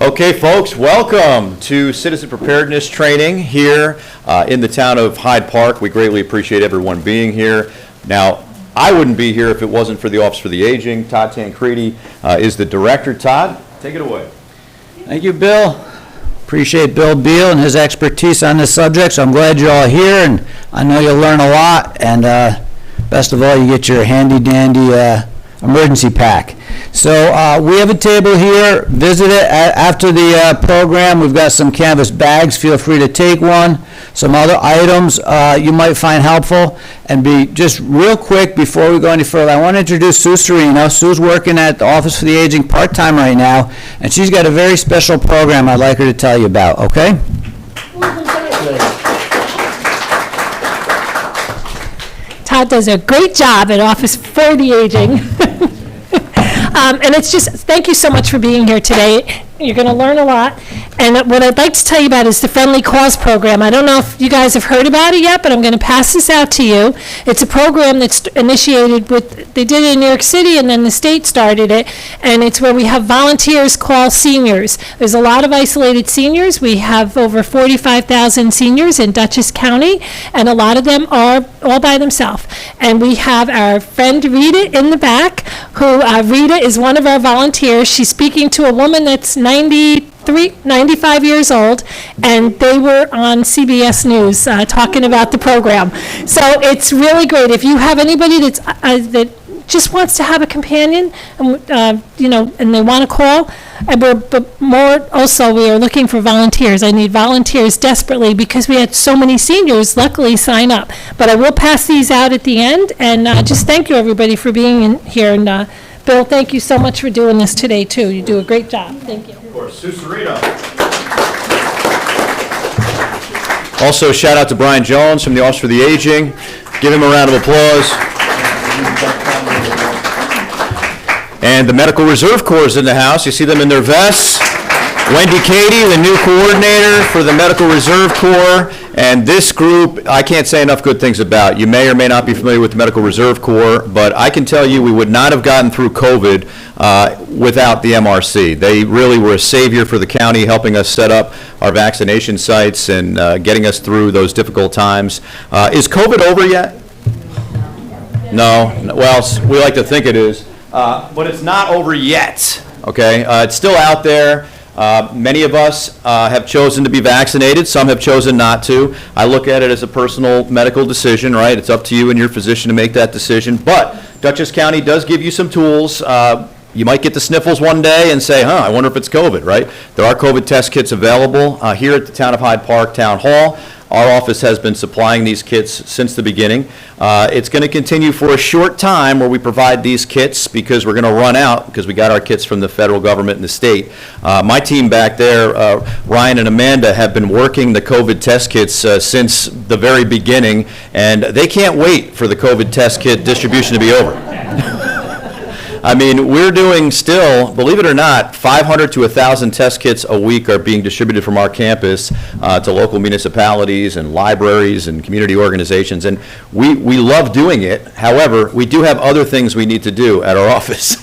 Okay, folks, welcome to Citizen Preparedness Training here in the town of Hyde Park. We greatly appreciate everyone being here. Now, I wouldn't be here if it wasn't for the Office for the Aging. Todd Tancredi is the director. Todd, take it away. Thank you, Bill. Appreciate Bill Beal and his expertise on this subject, so I'm glad you're all here, and I know you'll learn a lot, and best of all, you get your handy-dandy emergency pack. So we have a table here. Visit it after the program. We've got some canvas bags. Feel free to take one. Some other items you might find helpful. And be just real quick before we go any further, I want to introduce Sue Serino. Sue's working at the Office for the Aging part-time right now, and she's got a very special program I'd like her to tell you about, okay? Todd does a great job at Office for the Aging. And it's just, thank you so much for being here today. You're going to learn a lot. And what I'd like to tell you about is the Friendly Cause program. I don't know if you guys have heard about it yet, but I'm going to pass this out to you. It's a program that's initiated with, they did it in New York City, and then the state started it. And it's where we have volunteers call seniors. There's a lot of isolated seniors. We have over 45,000 seniors in Dutchess County, and a lot of them are all by themselves. And we have our friend Rita in the back, who Rita is one of our volunteers. She's speaking to a woman that's 95 years old, and they were on CBS News talking about the program. So it's really great. If you have anybody that's that just wants to have a companion, and and they want to call, but more also, we are looking for volunteers. I need volunteers desperately because we had so many seniors luckily sign up. But I will pass these out at the end, and just thank you everybody for being in here. And Bill, thank you so much for doing this today too. You do a great job. Thank you. Of course, Sue Serino. Also, shout out to Brian Jones from the Office for the Aging. Give him a round of applause. And the Medical Reserve Corps is in the house. You see them in their vests. Wendy Cady, the new coordinator for the Medical Reserve Corps. And this group, I can't say enough good things about. You may or may not be familiar with the Medical Reserve Corps, but I can tell you we would not have gotten through COVID without the MRC. They really were a savior for the county, helping us set up our vaccination sites and getting us through those difficult times. Is COVID over yet? No. Well, we like to think it is. But it's not over yet, okay? It's still out there. Many of us have chosen to be vaccinated. Some have chosen not to. I look at it as a personal medical decision, right? It's up to you and your physician to make that decision. But Dutchess County does give you some tools. You might get the sniffles one day and say, I wonder if it's COVID, right? There are COVID test kits available here at the Town of Hyde Park Town Hall. Our office has been supplying these kits since the beginning. It's going to continue for a short time where we provide these kits because we're going to run out because we got our kits from the federal government and the state. My team back there, Ryan and Amanda, have been working the COVID test kits since the very beginning, and they can't wait for the COVID test kit distribution to be over. I mean, we're doing still, believe it or not, 500 to 1,000 test kits a week are being distributed from our campus to local municipalities and libraries and community organizations, and we love doing it. However, we do have other things we need to do at our office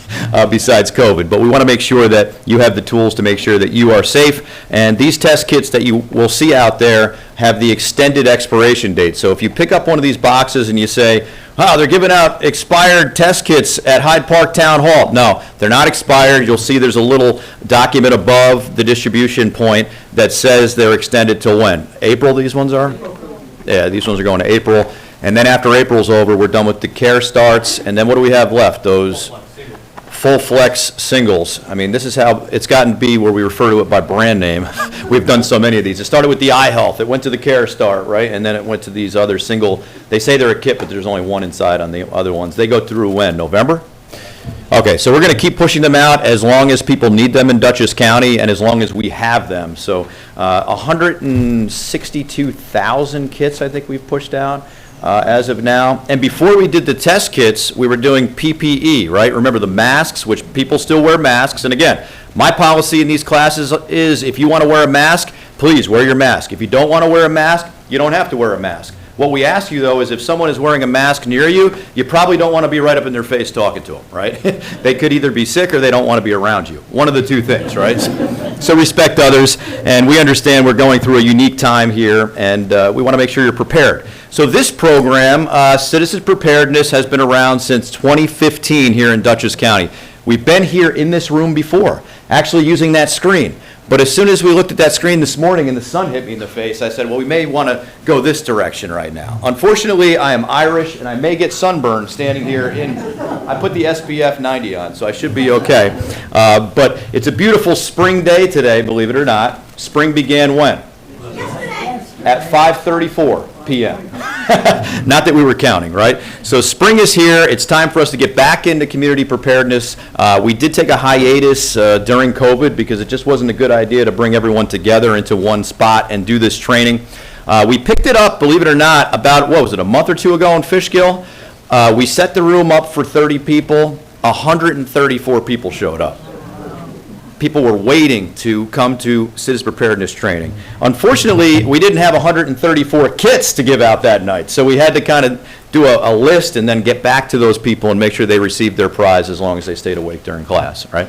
besides COVID, but we want to make sure that you have the tools to make sure that you are safe, and these test kits that you will see out there have the extended expiration date. So if you pick up one of these boxes and you say, they're giving out expired test kits at Hyde Park Town Hall. No, they're not expired. You'll see there's a little document above the distribution point that says they're extended till when? April these ones are? Yeah, these ones are going to April. And then after April's over, we're done with the care starts. And then what do we have left? Those full flex singles. I mean, this is how it's gotten to be where we refer to it by brand name. We've done so many of these. It started with the eye health. It went to the care start, right? And then it went to these other single. They say they're a kit, but there's only one inside on the other ones. They go through when? November? Okay, so we're going to keep pushing them out as long as people need them in Dutchess County and as long as we have them. So 162,000 kits I think we've pushed out. As of now. And before we did the test kits, we were doing PPE, right? Remember the masks, which people still wear masks. And again, my policy in these classes is if you want to wear a mask, please wear your mask. If you don't want to wear a mask, you don't have to wear a mask. What we ask you, though, is if someone is wearing a mask near you, you probably don't want to be right up in their face talking to them, right? They could either be sick or they don't want to be around you. One of the two things, right? So respect others, and we understand we're going through a unique time here, and we want to make sure you're prepared. So this program, Citizens Preparedness, has been around since 2015 here in Dutchess County. We've been here in this room before, actually using that screen. But as soon as we looked at that screen this morning and the sun hit me in the face, I said, well, we may want to go this direction right now. Unfortunately, I am Irish, and I may get sunburned standing here I put the SPF 90 on, so I should be okay. But it's a beautiful spring day today, believe it or not. Spring began when? At 5:34 p.m. Not that we were counting, right? So spring is here. It's time for us to get back into community preparedness. We did take a hiatus during COVID because it just wasn't a good idea to bring everyone together into one spot and do this training. We picked it up, believe it or not, about, what was it, a month or two ago in Fishkill? We set the room up for 30 people. 134 people showed up. People were waiting to come to Citizens Preparedness training. Unfortunately, we didn't have 134 kits to give out that night, so we had to kind of do a list and then get back to those people and make sure they received their prize as long as they stayed awake during class, right?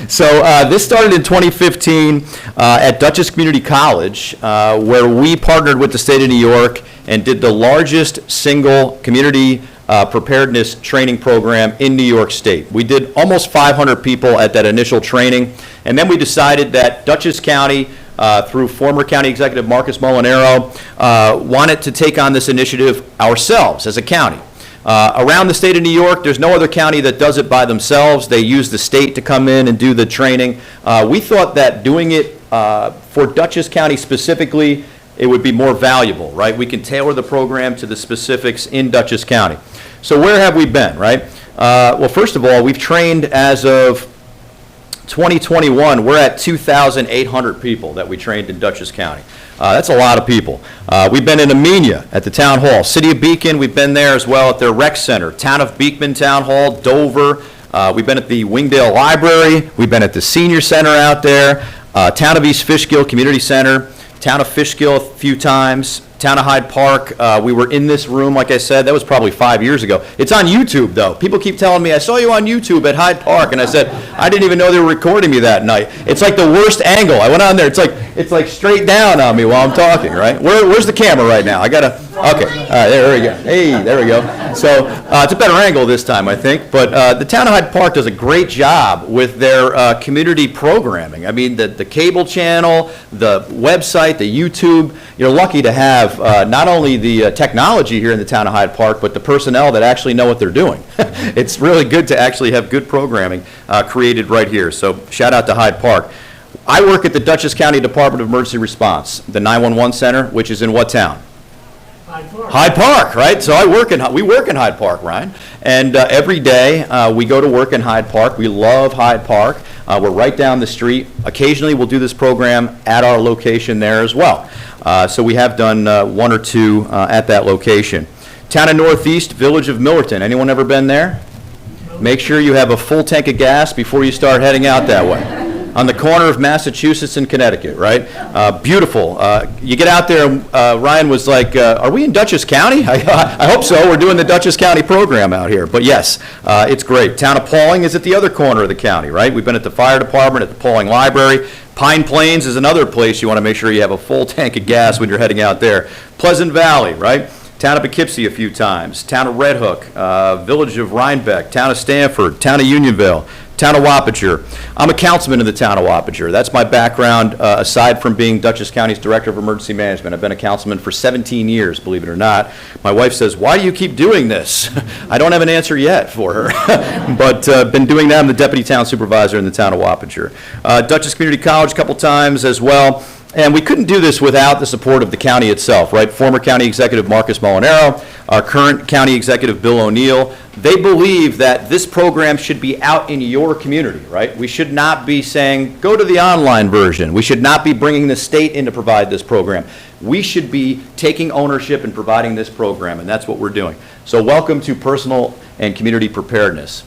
So this started in 2015 at Dutchess Community College, where we partnered with the state of New York and did the largest single community preparedness training program in New York State. We did almost 500 people at that initial training, and then we decided that Dutchess County, through former County Executive Marcus Molinaro, wanted to take on this initiative ourselves as a county. Around the state of New York, there's no other county that does it by themselves. They use the state to come in and do the training. We thought that doing it for Dutchess County specifically, it would be more valuable, right? We can tailor the program to the specifics in Dutchess County. So where have we been, right? Well, first of all, we've trained as of 2021, we're at 2,800 people that we trained in Dutchess County. That's a lot of people. We've been in Amenia at the Town Hall. City of Beacon, we've been there as well at their rec center. Town of Beekman Town Hall, Dover. We've been at the Wingdale Library. We've been at the Senior Center out there. Town of East Fishkill Community Center. Town of Fishkill a few times, Town of Hyde Park. We were in this room, like I said, that was probably 5 years ago. It's on YouTube, though. People keep telling me, I saw you on YouTube at Hyde Park, and I said, I didn't even know they were recording me that night. It's like the worst angle. I went on there, it's like straight down on me while I'm talking, right? Where's the camera right now? Okay, all right, there we go. Hey, there we go. So it's a better angle this time, I think, but the Town of Hyde Park does a great job with their community programming. I mean, the cable channel, the website, the YouTube. You're lucky to have not only the technology here in the Town of Hyde Park, but the personnel that actually know what they're doing. It's really good to actually have good programming created right here, so shout out to Hyde Park. I work at the Dutchess County Department of Emergency Response, the 911 Center, which is in what town? Hyde Park, right? So we work in Hyde Park, Ryan. And every day we go to work in Hyde Park. We love Hyde Park. We're right down the street. Occasionally we'll do this program at our location there as well. So we have done one or two at that location. Town of Northeast, Village of Millerton. Anyone ever been there? Make sure you have a full tank of gas before you start heading out that way. On the corner of Massachusetts and Connecticut, right? Beautiful. You get out there, and Ryan was like, are we in Dutchess County? I hope so. We're doing the Dutchess County program out here. But yes, it's great. Town of Pauling is at the other corner of the county, right? We've been at the fire department, at the Pauling Library. Pine Plains is another place you want to make sure you have a full tank of gas when you're heading out there. Pleasant Valley, right? Town of Poughkeepsie a few times. Town of Red Hook, Village of Rhinebeck, Town of Stamford, Town of Unionville. Town of Wapager. I'm a councilman in the Town of Wapager. That's my background, aside from being Dutchess County's Director of Emergency Management. I've been a councilman for 17 years, believe it or not. My wife says, why do you keep doing this? I don't have an answer yet for her, but been doing that. I'm the Deputy Town Supervisor in the Town of Wapager. Dutchess Community College a couple times as well. And we couldn't do this without the support of the county itself, right? Former County Executive Marcus Molinaro, our current County Executive Bill O'Neill. They believe that this program should be out in your community, right? We should not be saying, go to the online version. We should not be bringing the state in to provide this program. We should be taking ownership and providing this program, and that's what we're doing. So welcome to Personal and Community Preparedness.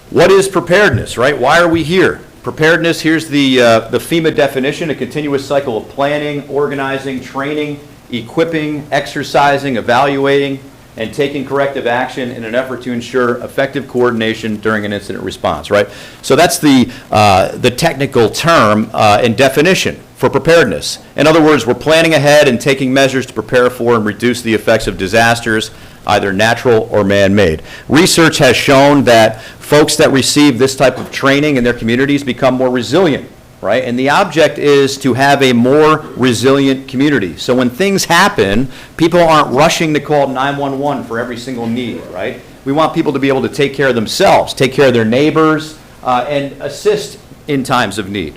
What is preparedness, right? Why are we here? Preparedness, here's the FEMA definition, a continuous cycle of planning, organizing, training, equipping, exercising, evaluating, and taking corrective action in an effort to ensure effective coordination during an incident response, right? So that's the technical term and definition for preparedness. In other words, we're planning ahead and taking measures to prepare for and reduce the effects of disasters, either natural or man-made. Research has shown that folks that receive this type of training in their communities become more resilient, right? And the object is to have a more resilient community. So when things happen, people aren't rushing to call 911 for every single need, right? We want people to be able to take care of themselves, take care of their neighbors, and assist in times of need.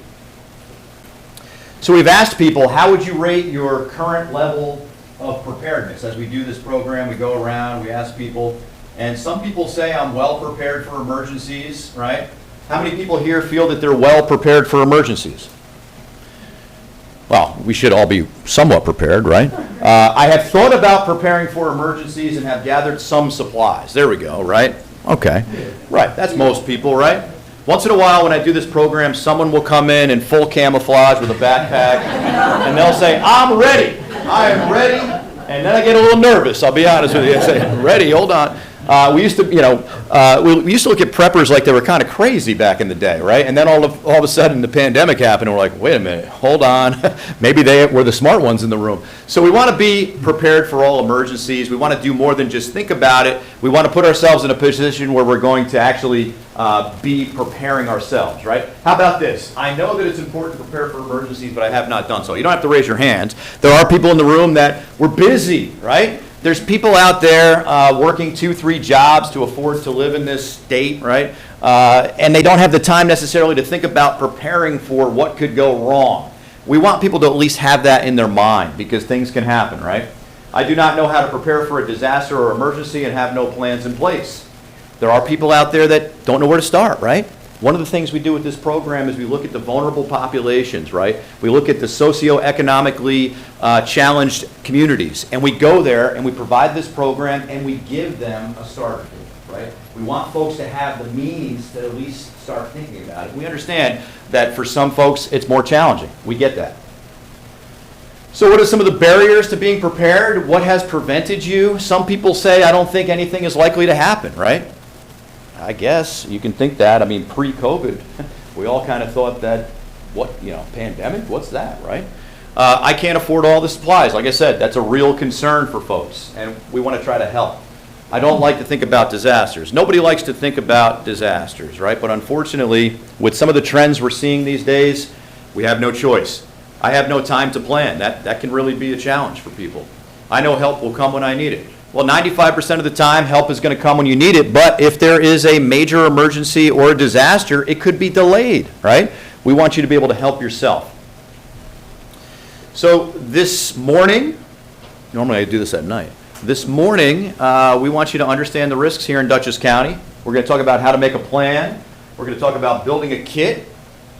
So we've asked people, how would you rate your current level of preparedness? As we do this program, we go around, we ask people, and some people say I'm well prepared for emergencies, right? How many people here feel that they're well prepared for emergencies? Well, we should all be somewhat prepared, right? I have thought about preparing for emergencies and have gathered some supplies. There we go, right? Okay, right, that's most people, right? Once in a while when I do this program, someone will come in full camouflage with a backpack, and they'll say, I'm ready, I am ready, and then I get a little nervous, I'll be honest with you. I say, ready, hold on. We used to, we used to look at preppers like they were kind of crazy back in the day, right? And then all of a sudden the pandemic happened, and we're like, wait a minute, hold on. Maybe they were the smart ones in the room. So we want to be prepared for all emergencies. We want to do more than just think about it. We want to put ourselves in a position where we're going to actually be preparing ourselves, right? How about this? I know that it's important to prepare for emergencies, but I have not done so. You don't have to raise your hands. There are people in the room that were busy, right? There's people out there working 2-3 jobs to afford to live in this state, right? And they don't have the time necessarily to think about preparing for what could go wrong. We want people to at least have that in their mind because things can happen, right? I do not know how to prepare for a disaster or emergency and have no plans in place. There are people out there that don't know where to start, right? One of the things we do with this program is we look at the vulnerable populations, right? We look at the socioeconomically challenged communities, and we go there and we provide this program and we give them a starter kit, right? We want folks to have the means to at least start thinking about it. We understand that for some folks it's more challenging. We get that. So what are some of the barriers to being prepared? What has prevented you? Some people say, I don't think anything is likely to happen, right? I guess you can think that. I mean, pre-COVID, we all kind of thought that, pandemic? What's that, right? I can't afford all the supplies. Like I said, that's a real concern for folks, and we want to try to help. I don't like to think about disasters. Nobody likes to think about disasters, right? But unfortunately, with some of the trends we're seeing these days, we have no choice. I have no time to plan. That can really be a challenge for people. I know help will come when I need it. Well, 95% of the time, help is going to come when you need it, but if there is a major emergency or a disaster, it could be delayed, right? We want you to be able to help yourself. So this morning, normally I do this at night. This morning, we want you to understand the risks here in Dutchess County. We're going to talk about how to make a plan. We're going to talk about building a kit.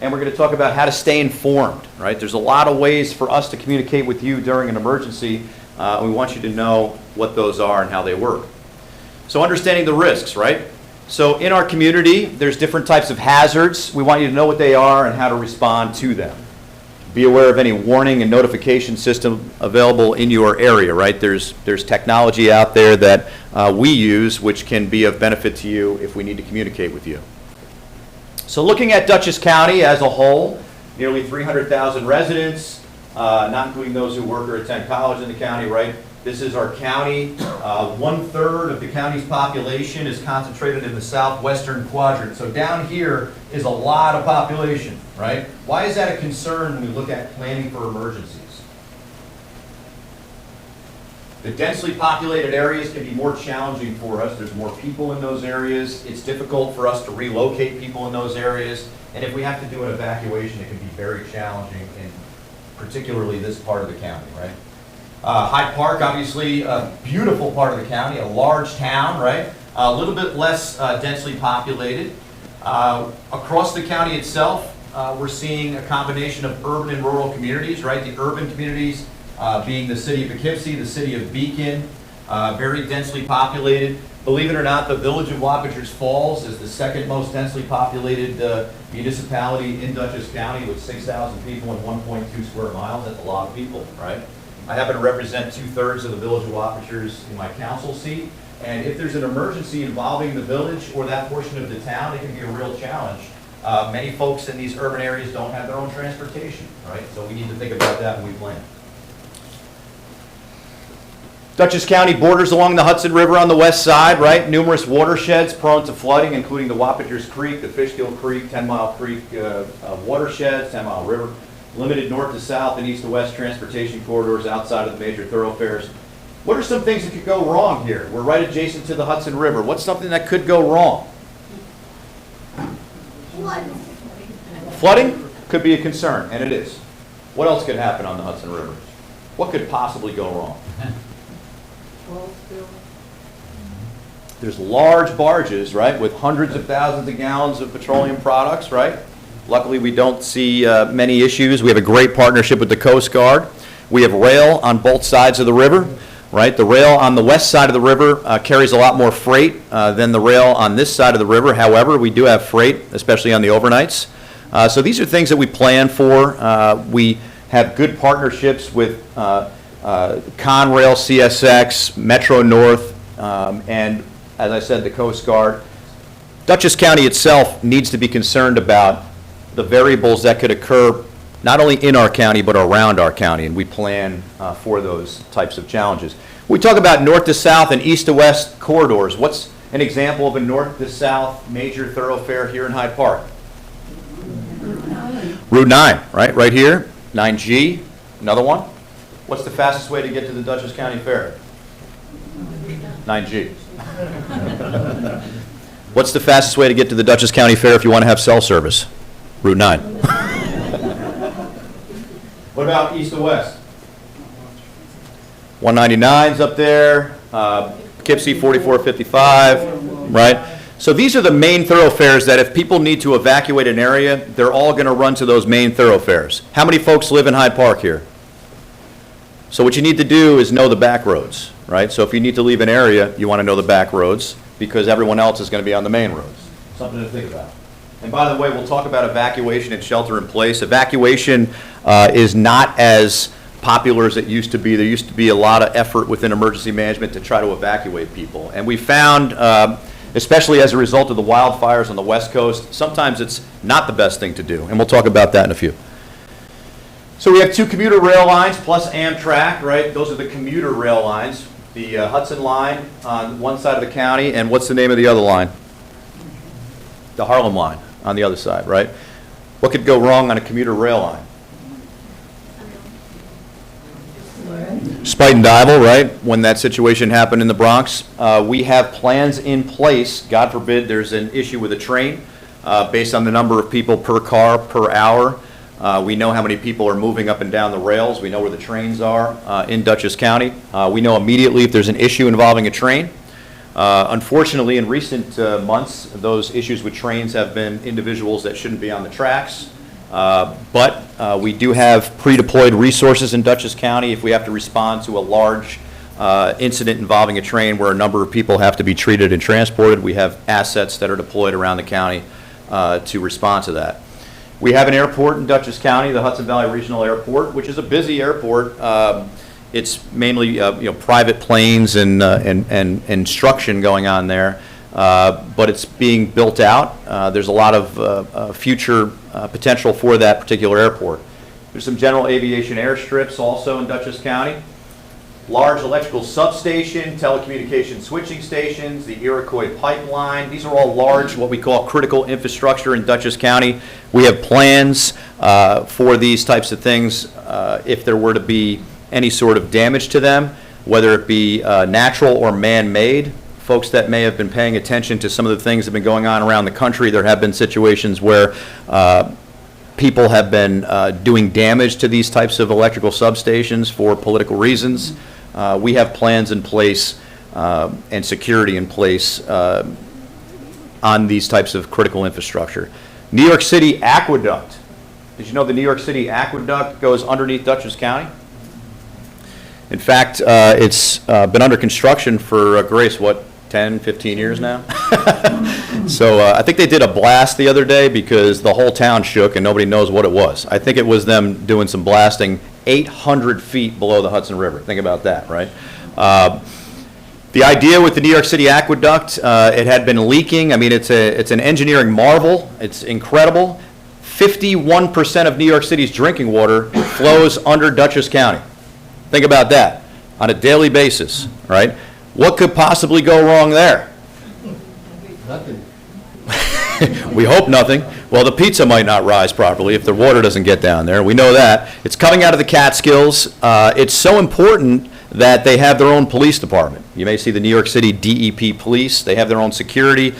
And we're going to talk about how to stay informed, right? There's a lot of ways for us to communicate with you during an emergency. We want you to know what those are and how they work. So understanding the risks, right? So in our community, there's different types of hazards. We want you to know what they are and how to respond to them. Be aware of any warning and notification system available in your area, right? There's technology out there that we use which can be of benefit to you if we need to communicate with you. So looking at Dutchess County as a whole, nearly 300,000 residents, not including those who work or attend college in the county, right? This is our county. 1/3 of the county's population is concentrated in the southwestern quadrant. So down here is a lot of population, right? Why is that a concern when we look at planning for emergencies? The densely populated areas can be more challenging for us. There's more people in those areas. It's difficult for us to relocate people in those areas. And if we have to do an evacuation, it can be very challenging in particularly this part of the county, right? Hyde Park, obviously a beautiful part of the county, a large town, right? A little bit less densely populated. Across the county itself, we're seeing a combination of urban and rural communities, right? The urban communities being the city of Poughkeepsie, the city of Beacon, very densely populated. Believe it or not, the village of Wappingers Falls is the second most densely populated municipality in Dutchess County with 6,000 people and 1.2 square miles. That's a lot of people, right? I happen to represent 2/3 of the village of Wappingers in my council seat. And if there's an emergency involving the village or that portion of the town, it can be a real challenge. Many folks in these urban areas don't have their own transportation, right? So we need to think about that when we plan. Dutchess County borders along the Hudson River on the west side, right? Numerous watersheds prone to flooding, including the Wappingers Creek, the Fishkill Creek, 10 Mile Creek watersheds, 10 Mile River. Limited north to south and east to west transportation corridors outside of the major thoroughfares. What are some things that could go wrong here? We're right adjacent to the Hudson River. What's something that could go wrong? Flooding could be a concern, and it is. What else could happen on the Hudson River? What could possibly go wrong? There's large barges, right, with hundreds of thousands of gallons of petroleum products, right? Luckily, we don't see many issues. We have a great partnership with the Coast Guard. We have rail on both sides of the river, right? The rail on the west side of the river carries a lot more freight than the rail on this side of the river. However, we do have freight, especially on the overnights. So these are things that we plan for. We have good partnerships with Conrail, CSX, Metro North, and as I said, the Coast Guard. Dutchess County itself needs to be concerned about the variables that could occur not only in our county but around our county, and we plan for those types of challenges. We talk about north to south and east to west corridors. What's an example of a north to south major thoroughfare here in Hyde Park? Route 9, right here, 9G, another one. What's the fastest way to get to the Dutchess County Fair? 9G. What's the fastest way to get to the Dutchess County Fair if you want to have cell service? Route 9. What about east to west? 199's up there, Poughkeepsie 4455, right? So these are the main thoroughfares that if people need to evacuate an area, they're all going to run to those main thoroughfares. How many folks live in Hyde Park here? So what you need to do is know the back roads, right? So if you need to leave an area, you want to know the back roads because everyone else is going to be on the main roads. Something to think about. And by the way, we'll talk about evacuation and shelter in place. Evacuation is not as popular as it used to be. There used to be a lot of effort within emergency management to try to evacuate people. And we found, especially as a result of the wildfires on the West Coast, sometimes it's not the best thing to do. And we'll talk about that in a few. So we have 2 commuter rail lines plus Amtrak, right? Those are the commuter rail lines. The Hudson line on one side of the county, and what's the name of the other line? The Harlem line on the other side, right? What could go wrong on a commuter rail line? Spite and Dival, right? When that situation happened in the Bronx. We have plans in place. God forbid there's an issue with a train based on the number of people per car per hour. We know how many people are moving up and down the rails. We know where the trains are in Dutchess County. We know immediately if there's an issue involving a train. Unfortunately, in recent months, those issues with trains have been individuals that shouldn't be on the tracks. But we do have pre-deployed resources in Dutchess County if we have to respond to a large incident involving a train where a number of people have to be treated and transported. We have assets that are deployed around the county to respond to that. We have an airport in Dutchess County, the Hudson Valley Regional Airport, which is a busy airport. It's mainly private planes and instruction going on there, but it's being built out. There's a lot of future potential for that particular airport. There's some general aviation airstrips also in Dutchess County. Large electrical substation, telecommunication switching stations, the Iroquois pipeline. These are all large, what we call critical infrastructure in Dutchess County. We have plans for these types of things if there were to be any sort of damage to them, whether it be natural or man-made. Folks that may have been paying attention to some of the things that have been going on around the country, there have been situations where people have been doing damage to these types of electrical substations for political reasons. We have plans in place and security in place on these types of critical infrastructure. New York City Aqueduct. Did you know the New York City Aqueduct goes underneath Dutchess County? In fact, it's been under construction for, Grace, what, 10, 15 years now? So I think they did a blast the other day because the whole town shook and nobody knows what it was. I think it was them doing some blasting 800 feet below the Hudson River. Think about that, right? The idea with the New York City aqueduct, it had been leaking. I mean, it's an engineering marvel. It's incredible. 51% of New York City's drinking water flows under Dutchess County. Think about that on a daily basis, right? What could possibly go wrong there? Nothing. We hope nothing. Well, the pizza might not rise properly if the water doesn't get down there. We know that. It's coming out of the Catskills. It's so important that they have their own police department. You may see the New York City DEP police. They have their own security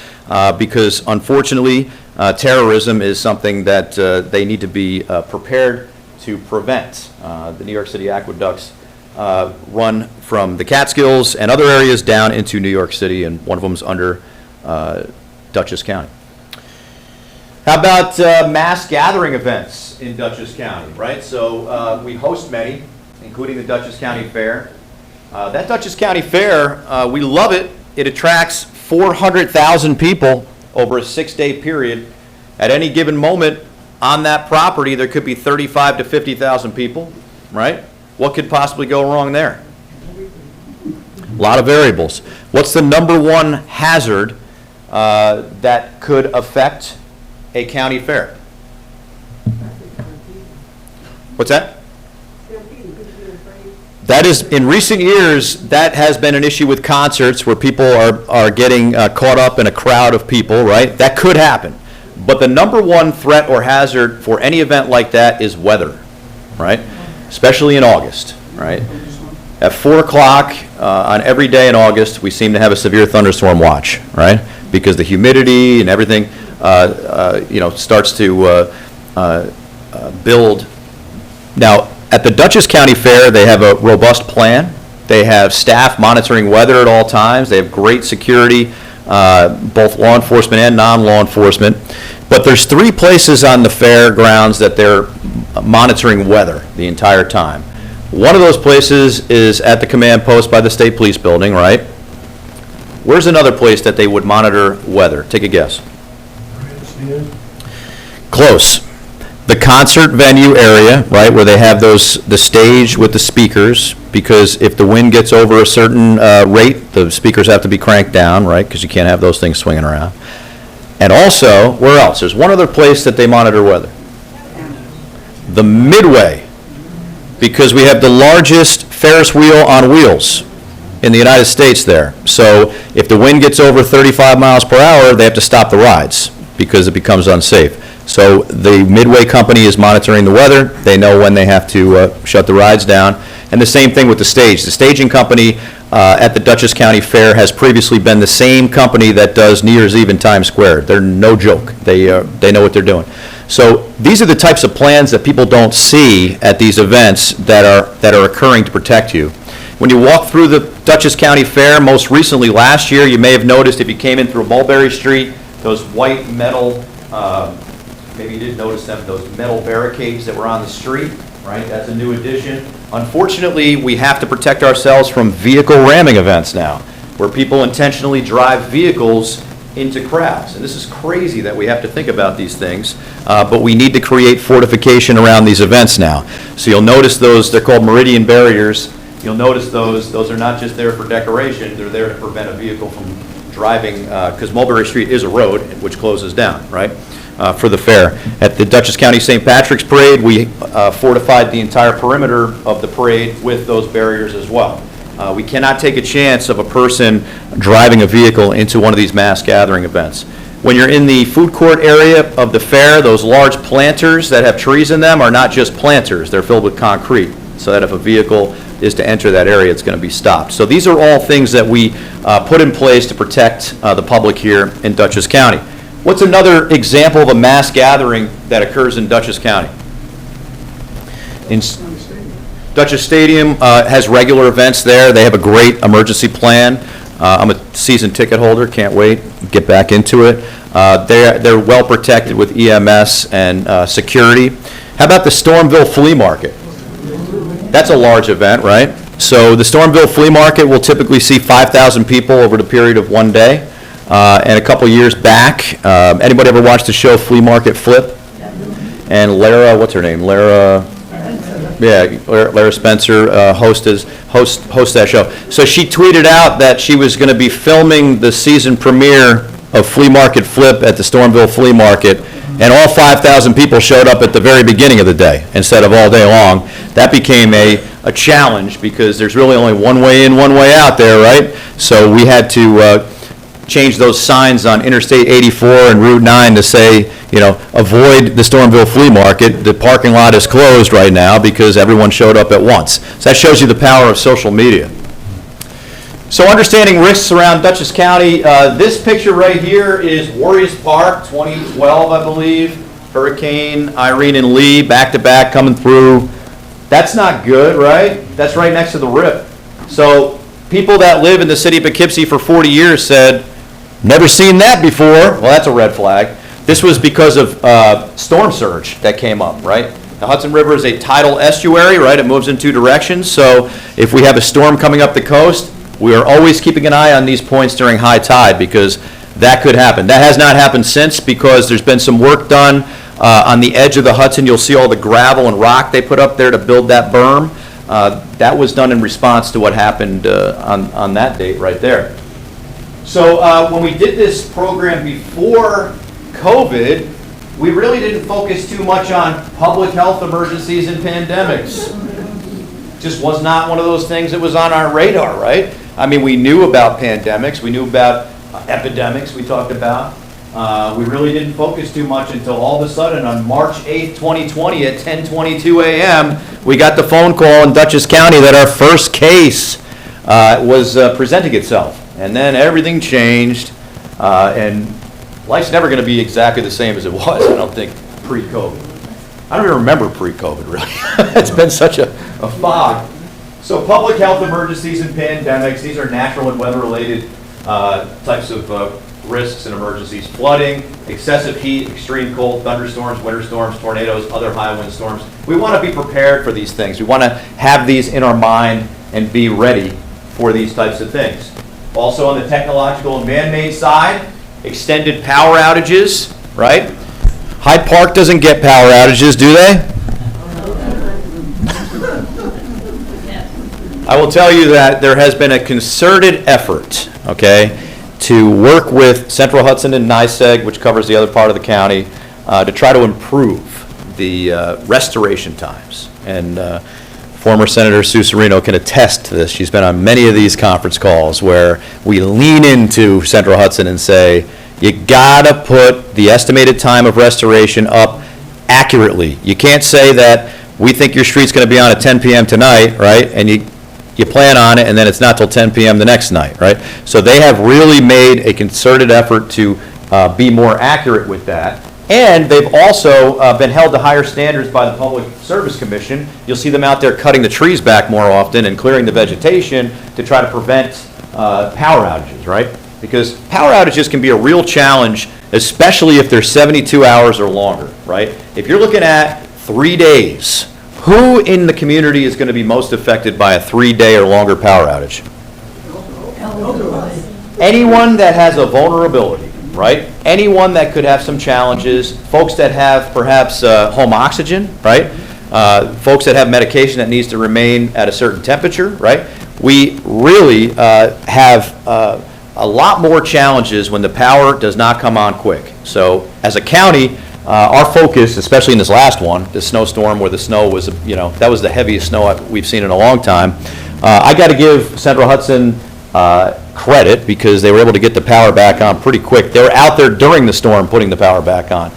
because, unfortunately, terrorism is something that they need to be prepared to prevent. The New York City aqueducts run from the Catskills and other areas down into New York City, and one of them is under Dutchess County. How about mass gathering events in Dutchess County, right? So we host many, including the Dutchess County Fair. That Dutchess County Fair, we love it. It attracts 400,000 people over a 6-day period. At any given moment on that property, there could be 35 to 50,000 people, right? What could possibly go wrong there? A lot of variables. What's the number one hazard that could affect a county fair? What's that? That is, in recent years, that has been an issue with concerts where people are getting caught up in a crowd of people, right? That could happen. But the number one threat or hazard for any event like that is weather, right? Especially in August, right? At 4 o'clock on every day in August, we seem to have a severe thunderstorm watch, right? Because the humidity and everything, starts to build. Now, at the Dutchess County Fair, they have a robust plan. They have staff monitoring weather at all times. They have great security, both law enforcement and non-law enforcement. But there's 3 places on the fairgrounds that they're monitoring weather the entire time. One of those places is at the command post by the State Police Building, right? Where's another place that they would monitor weather? Take a guess. Close. The concert venue area, right, where they have the stage with the speakers, because if the wind gets over a certain rate, the speakers have to be cranked down, right, because you can't have those things swinging around. And also, where else? There's one other place that they monitor weather. The Midway, because we have the largest Ferris wheel on wheels in the United States there. So if the wind gets over 35 miles per hour, they have to stop the rides because it becomes unsafe. So the Midway company is monitoring the weather. They know when they have to shut the rides down. And the same thing with the stage. The staging company at the Dutchess County Fair has previously been the same company that does New Year's Eve in Times Square. They're no joke. They know what they're doing. So these are the types of plans that people don't see at these events that are occurring to protect you. When you walk through the Dutchess County Fair, most recently last year, you may have noticed if you came in through Mulberry Street, those white metal, maybe you didn't notice them, those metal barricades that were on the street, right? That's a new addition. Unfortunately, we have to protect ourselves from vehicle ramming events now, where people intentionally drive vehicles into crowds. And this is crazy that we have to think about these things, but we need to create fortification around these events now. So you'll notice those, they're called meridian barriers. You'll notice those are not just there for decoration, they're there to prevent a vehicle from driving, because Mulberry Street is a road which closes down, right, for the fair. At the Dutchess County St. Patrick's Parade, we fortified the entire perimeter of the parade with those barriers as well. We cannot take a chance of a person driving a vehicle into one of these mass gathering events. When you're in the food court area of the fair, those large planters that have trees in them are not just planters, they're filled with concrete, so that if a vehicle is to enter that area, it's going to be stopped. So these are all things that we put in place to protect the public here in Dutchess County. What's another example of a mass gathering that occurs in Dutchess County? Dutchess Stadium has regular events there. They have a great emergency plan. I'm a season ticket holder, can't wait, get back into it. They're well protected with EMS and security. How about the Stormville Flea Market? That's a large event, right? So the Stormville Flea Market will typically see 5,000 people over the period of one day. And a couple years back, anybody ever watched the show Flea Market Flip? And Lara, what's her name? Lara Yeah, Lara Spencer hosts that show. So she tweeted out that she was going to be filming the season premiere of Flea Market Flip at the Stormville Flea Market, and all 5,000 people showed up at the very beginning of the day instead of all day long. That became a challenge because there's really only one way in, one way out there, right? So we had to change those signs on Interstate 84 and Route 9 to say, avoid the Stormville Flea Market. The parking lot is closed right now because everyone showed up at once. So that shows you the power of social media. So understanding risks around Dutchess County, this picture right here is Warriors Park, 2012, I believe. Hurricane Irene and Lee, back-to-back coming through. That's not good, right? That's right next to the rip. So people that live in the city of Poughkeepsie for 40 years said, never seen that before. Well, that's a red flag. This was because of storm surge that came up, right? The Hudson River is a tidal estuary, right? It moves in two directions. So if we have a storm coming up the coast, we are always keeping an eye on these points during high tide because that could happen. That has not happened since because there's been some work done on the edge of the Hudson. You'll see all the gravel and rock they put up there to build that berm. That was done in response to what happened on that date right there. So when we did this program before COVID, we really didn't focus too much on public health emergencies and pandemics. Just was not one of those things that was on our radar, right? I mean, we knew about pandemics, we knew about epidemics we talked about. We really didn't focus too much until all of a sudden on March 8th, 2020 at 10:22 a.m., we got the phone call in Dutchess County that our first case was presenting itself. And then everything changed, and life's never going to be exactly the same as it was, I don't think, pre-COVID. I don't even remember pre-COVID, really. It's been such a fog. So public health emergencies and pandemics, these are natural and weather-related types of risks and emergencies. Flooding, excessive heat, extreme cold, thunderstorms, winter storms, tornadoes, other high wind storms. We want to be prepared for these things. We want to have these in our mind and be ready for these types of things. Also on the technological and man-made side, extended power outages, right? Hyde Park doesn't get power outages, do they? I will tell you that there has been a concerted effort, okay, to work with Central Hudson and NYSEG, which covers the other part of the county, to try to improve the restoration times. And former Senator Sue Serino can attest to this. She's been on many of these conference calls where we lean into Central Hudson and say, you gotta put the estimated time of restoration up accurately. You can't say that we think your street's gonna be on at 10 p.m. tonight, right? And you plan on it and then it's not till 10 p.m. the next night, right? So they have really made a concerted effort to be more accurate with that. And they've also been held to higher standards by the Public Service Commission. You'll see them out there cutting the trees back more often and clearing the vegetation to try to prevent power outages, right? Because power outages can be a real challenge, especially if they're 72 hours or longer, right? If you're looking at 3 days, who in the community is going to be most affected by a 3-day or longer power outage? Anyone that has a vulnerability, right? Anyone that could have some challenges, folks that have perhaps home oxygen, right? Folks that have medication that needs to remain at a certain temperature, right? We really have a lot more challenges when the power does not come on quick. So as a county, our focus, especially in this last one, the snowstorm where the snow was, that was the heaviest snow we've seen in a long time. I got to give Central Hudson credit because they were able to get the power back on pretty quick. They were out there during the storm putting the power back on.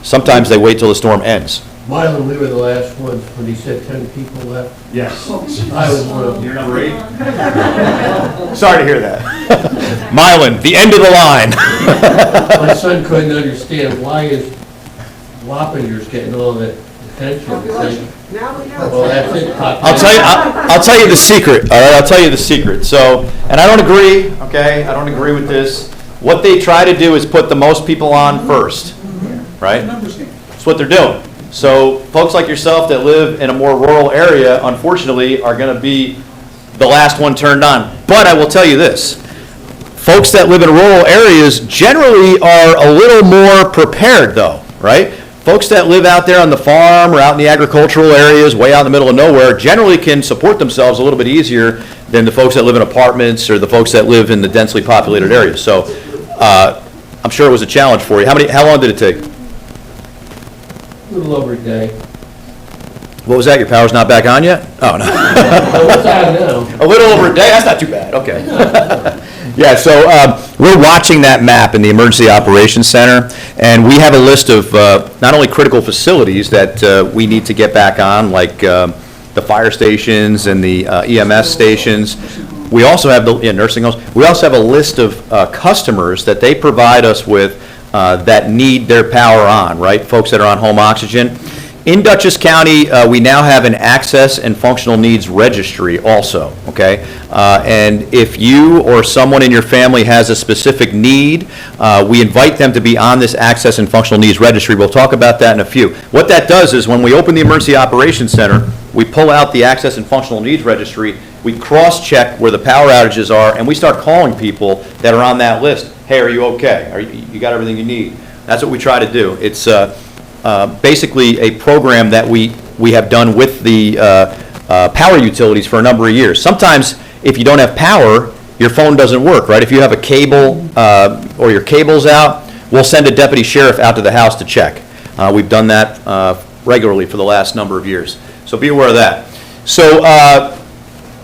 Sometimes they wait till the storm ends. Mylan, we were the last ones when he said 10 people left. Yes. I was one of them. You're number 8? Sorry to hear that. Mylan, the end of the line. My son couldn't understand why is Wappingers getting all that attention. Well, that's it. I'll tell you the secret. All right, I'll tell you the secret. So, and I don't agree. Okay, I don't agree with this. What they try to do is put the most people on first, right? That's what they're doing. So, folks like yourself that live in a more rural area, unfortunately, are going to be the last one turned on. But I will tell you this. Folks that live in rural areas generally are a little more prepared, though, right? folks that live out there on the farm or out in the agricultural areas, way out in the middle of nowhere, generally can support themselves a little bit easier than the folks that live in apartments or the folks that live in the densely populated areas. So I'm sure it was a challenge for you. How long did it take? A little over a day. What was that? Your power's not back on yet? Oh, no. Oh, it's on now. A little over a day? That's not too bad. Okay. Yeah, so we're watching that map in the Emergency Operations Center, and we have a list of not only critical facilities that we need to get back on, like the fire stations and the EMS stations. We also have the nursing homes. We also have a list of customers that they provide us with that need their power on, right? Folks that are on home oxygen. In Dutchess County, we now have an access and functional needs registry also, okay? And if you or someone in your family has a specific need, we invite them to be on this access and functional needs registry. We'll talk about that in a few. What that does is when we open the Emergency Operations Center, we pull out the access and functional needs registry, we cross-check where the power outages are, and we start calling people that are on that list. Hey, are you okay? You got everything you need? That's what we try to do. It's basically a program that we have done with the power utilities for a number of years. Sometimes, if you don't have power, your phone doesn't work, right? If you have a cable or your cable's out, we'll send a deputy sheriff out to the house to check. We've done that regularly for the last number of years. So be aware of that. So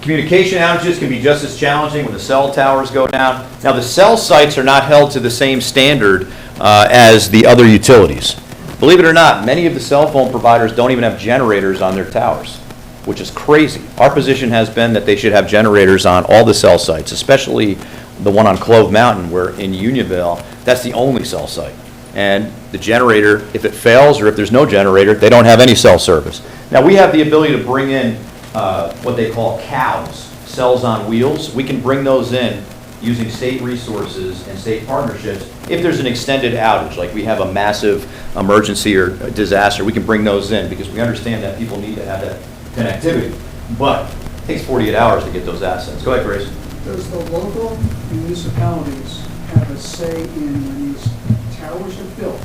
communication outages can be just as challenging when the cell towers go down. Now, the cell sites are not held to the same standard as the other utilities. Believe it or not, many of the cell phone providers don't even have generators on their towers, which is crazy. Our position has been that they should have generators on all the cell sites, especially the one on Clove Mountain, where in Unionville, that's the only cell site. And the generator, if it fails or if there's no generator, they don't have any cell service. Now, we have the ability to bring in what they call COWs, cells on wheels. We can bring those in using state resources and state partnerships. If there's an extended outage, like we have a massive emergency or a disaster, we can bring those in because we understand that people need to have that connectivity. But it takes 48 hours to get those assets. Go ahead, Grace. Does the local municipalities have a say in when these towers are built?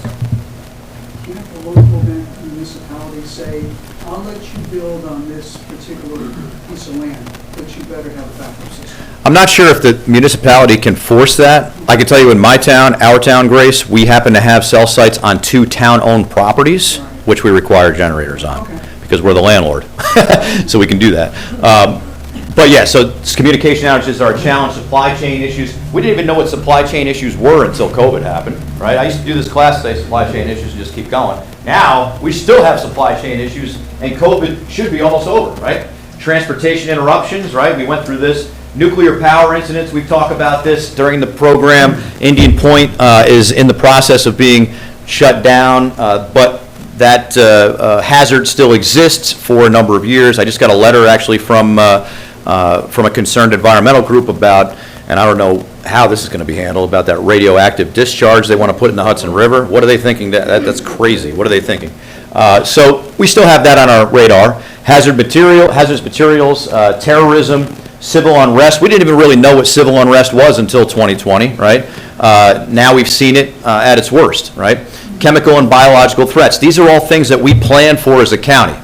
Can't the local municipality say, I'll let you build on this particular piece of land, but you better have a backup system? I'm not sure if the municipality can force that. I can tell you in my town, our town, Grace, we happen to have cell sites on 2 town-owned properties, which we require generators on, because we're the landlord, so we can do that. But yeah, so communication outages are a challenge, supply chain issues. We didn't even know what supply chain issues were until COVID happened, right? I used to do this class, say supply chain issues, and just keep going. Now, we still have supply chain issues, and COVID should be almost over, right? Transportation interruptions, right? We went through this. Nuclear power incidents, we talk about this during the program. Indian Point is in the process of being shut down, but that hazard still exists for a number of years. I just got a letter actually from a concerned environmental group about, and I don't know how this is going to be handled, about that radioactive discharge they want to put in the Hudson River. What are they thinking? That's crazy. What are they thinking? So we still have that on our radar. Hazardous materials, terrorism, civil unrest. We didn't even really know what civil unrest was until 2020, right? Now we've seen it at its worst, right? Chemical and biological threats. These are all things that we plan for as a county.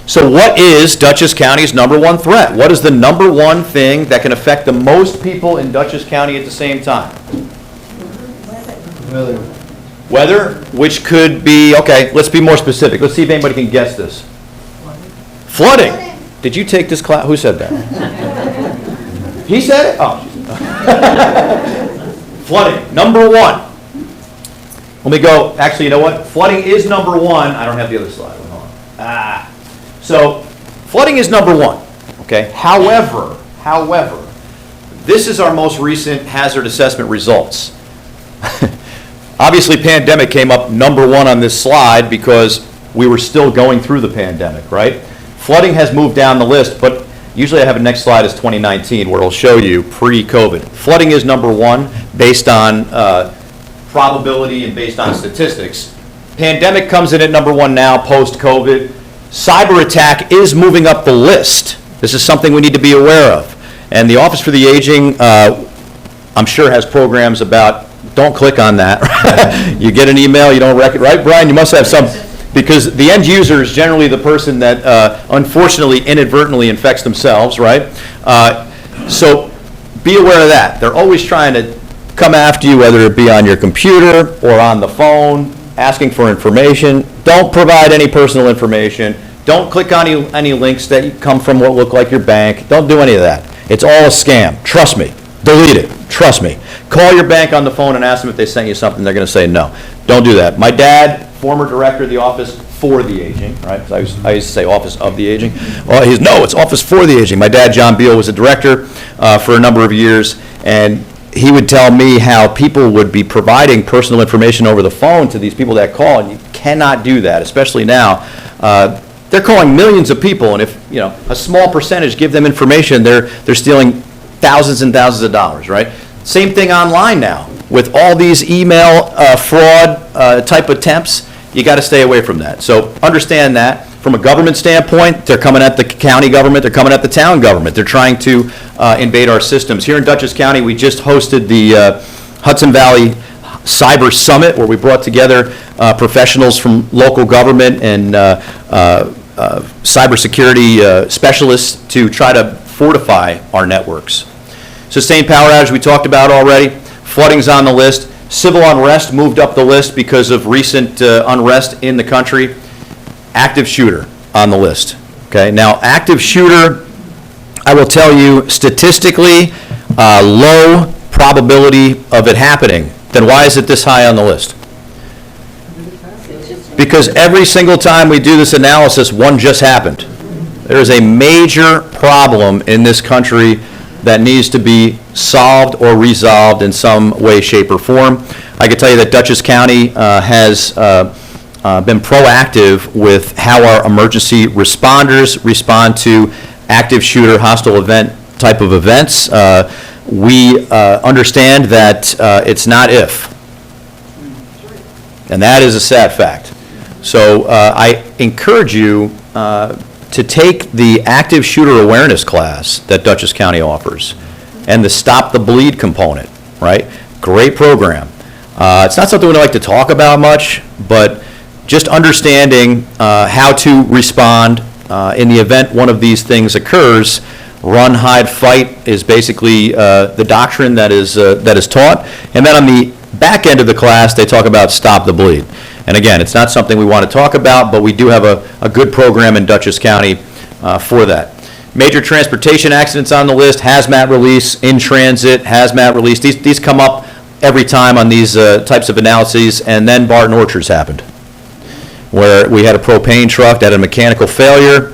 So what is Dutchess County's #1 threat? What is the #1 thing that can affect the most people in Dutchess County at the same time? Weather, which could be, okay, let's be more specific. Let's see if anybody can guess this. Flooding. Did you take this class? Who said that? He said it? Oh. Flooding, #1. Let me go, actually, you know what? Flooding is #1. I don't have the other slide. Hold on. So, flooding is #1, okay? However, this is our most recent hazard assessment results. Obviously, pandemic came up #1 on this slide because we were still going through the pandemic, right? Flooding has moved down the list, but usually I have a next slide is 2019 where it'll show you pre-COVID. Flooding is #1 based on probability and based on statistics. Pandemic comes in at #1 now, post-COVID. Cyber attack is moving up the list. This is something we need to be aware of. And the Office for the Aging, I'm sure, has programs about don't click on that. You get an email, you don't right, Brian? You must have some, because the end user is generally the person that unfortunately inadvertently infects themselves, right? So be aware of that. They're always trying to come after you, whether it be on your computer or on the phone, asking for information. Don't provide any personal information. Don't click on any links that come from what look like your bank. Don't do any of that. It's all a scam. Trust me. Delete it. Trust me. Call your bank on the phone and ask them if they sent you something. They're going to say no. Don't do that. My dad, former director of the Office for the Aging, right? I used to say Office of the Aging. Well, no, it's Office for the Aging. My dad, John Beal, was a director for a number of years, and he would tell me how people would be providing personal information over the phone to these people that call, and you cannot do that, especially now. They're calling millions of people, and if a small percentage give them information, they're stealing thousands and thousands of dollars, right? Same thing online now. With all these email fraud type attempts, you got to stay away from that. So understand that. From a government standpoint, they're coming at the county government, they're coming at the town government. They're trying to invade our systems. Here in Dutchess County, we just hosted the Hudson Valley Cyber Summit, where we brought together professionals from local government and cybersecurity specialists to try to fortify our networks. Sustained power outage we talked about already. Flooding's on the list. Civil unrest moved up the list because of recent unrest in the country. Active shooter on the list. Okay, now active shooter, I will tell you, statistically, low probability of it happening. Then why is it this high on the list? Because every single time we do this analysis, one just happened. There is a major problem in this country that needs to be solved or resolved in some way, shape, or form. I can tell you that Dutchess County has been proactive with how our emergency responders respond to active shooter, hostile event type of events. We understand that it's not if, and that is a sad fact. So I encourage you to take the active shooter awareness class that Dutchess County offers and the Stop the Bleed component, right? Great program. It's not something we like to talk about much, but just understanding how to respond in the event one of these things occurs. Run, hide, fight is basically the doctrine that is taught. And then on the back end of the class, they talk about Stop the Bleed. And again, it's not something we want to talk about, but we do have a good program in Dutchess County for that. Major transportation accidents on the list, hazmat release, in transit, hazmat release. These come up every time on these types of analyses. And then Barton Orchards happened, where we had a propane truck that had a mechanical failure.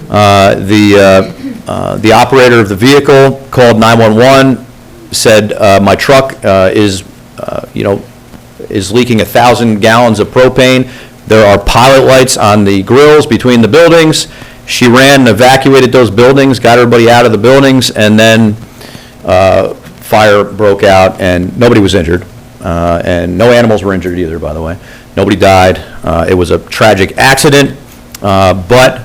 The operator of the vehicle called 911, said, my truck is leaking 1,000 gallons of propane. There are pilot lights on the grills between the buildings. She ran and evacuated those buildings, got everybody out of the buildings, and then fire broke out, and nobody was injured. And no animals were injured either, by the way. Nobody died. It was a tragic accident, but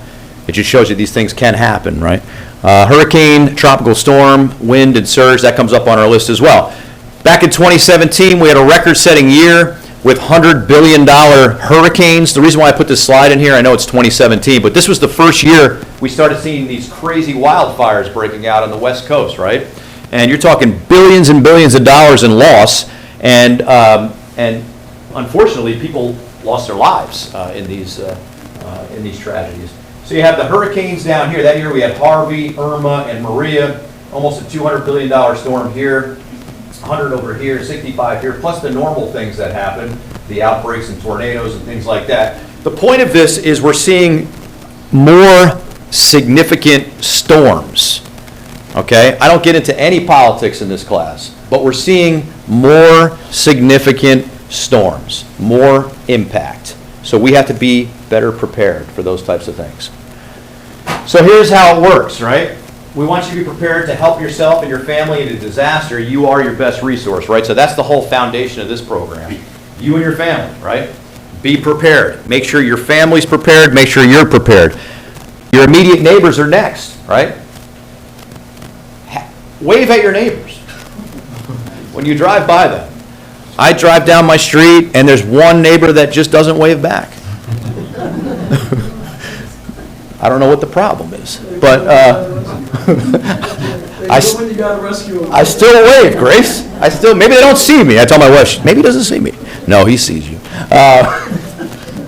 it just shows you these things can happen, right? Hurricane, tropical storm, wind, and surge, that comes up on our list as well. Back in 2017, we had a record-setting year with $100 billion hurricanes. The reason why I put this slide in here, I know it's 2017, but this was the first year we started seeing these crazy wildfires breaking out on the West Coast, right? And you're talking billions and billions of dollars in loss, and unfortunately, people lost their lives in these tragedies. So you have the hurricanes down here. That year we had Harvey, Irma, and Maria, almost a $200 billion storm here. 100 over here, 65 here, plus the normal things that happen, the outbreaks and tornadoes and things like that. The point of this is we're seeing more significant storms, okay? I don't get into any politics in this class, but we're seeing more significant storms, more impact. So we have to be better prepared for those types of things. So here's how it works, right? We want you to be prepared to help yourself and your family in a disaster. You are your best resource, right? So that's the whole foundation of this program. You and your family, right? Be prepared. Make sure your family's prepared. Make sure you're prepared. Your immediate neighbors are next, right? Wave at your neighbors when you drive by them. I drive down my street, and there's one neighbor that just doesn't wave back. I don't know what the problem is, but I still wave, Grace. Maybe they don't see me. I tell my wife, maybe he doesn't see me. No, he sees you.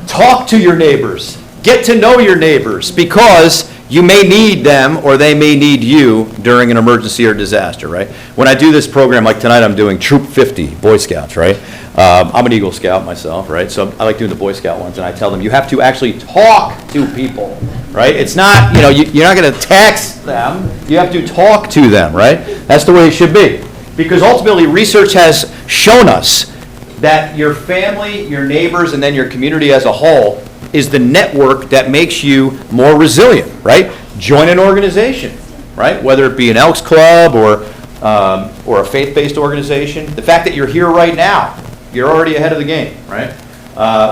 Talk to your neighbors. Get to know your neighbors, because you may need them or they may need you during an emergency or disaster, right? When I do this program, like tonight, I'm doing Troop 50, Boy Scouts, right? I'm an Eagle Scout myself, right? So I like doing the Boy Scout ones, and I tell them, you have to actually talk to people, right? It's not, you're not going to text them. You have to talk to them, right? That's the way it should be. Because ultimately, research has shown us that your family, your neighbors, and then your community as a whole is the network that makes you more resilient, right? Join an organization, right? Whether it be an Elks Club or a faith-based organization. The fact that you're here right now, you're already ahead of the game, right?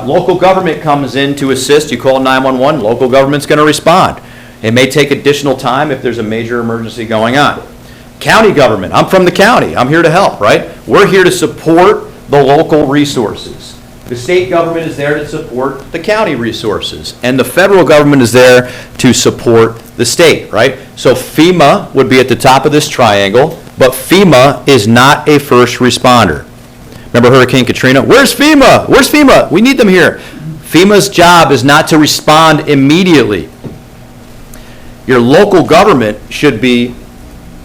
Local government comes in to assist. You call 911, local government's going to respond. It may take additional time if there's a major emergency going on. County government, I'm from the county. I'm here to help, right? We're here to support the local resources. The state government is there to support the county resources, and the federal government is there to support the state, right? So FEMA would be at the top of this triangle, but FEMA is not a first responder. Remember Hurricane Katrina? Where's FEMA? Where's FEMA? We need them here. FEMA's job is not to respond immediately. Your local government should be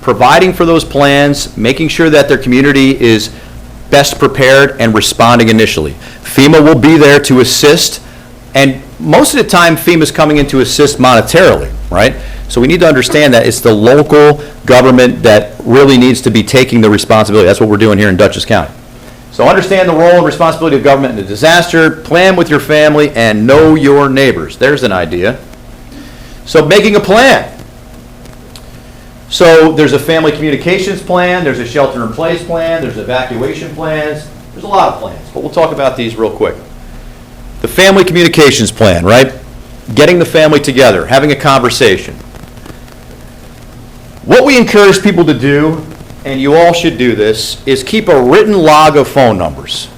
providing for those plans, making sure that their community is best prepared and responding initially. FEMA will be there to assist, and most of the time FEMA's coming in to assist monetarily, right? So we need to understand that it's the local government that really needs to be taking the responsibility. That's what we're doing here in Dutchess County. So understand the role and responsibility of government in a disaster, plan with your family, and know your neighbors. There's an idea. So making a plan. So there's a family communications plan, there's a shelter-in-place plan, there's evacuation plans, there's a lot of plans, but we'll talk about these real quick. The family communications plan, right? Getting the family together, having a conversation. What we encourage people to do, and you all should do this, is keep a written log of phone numbers.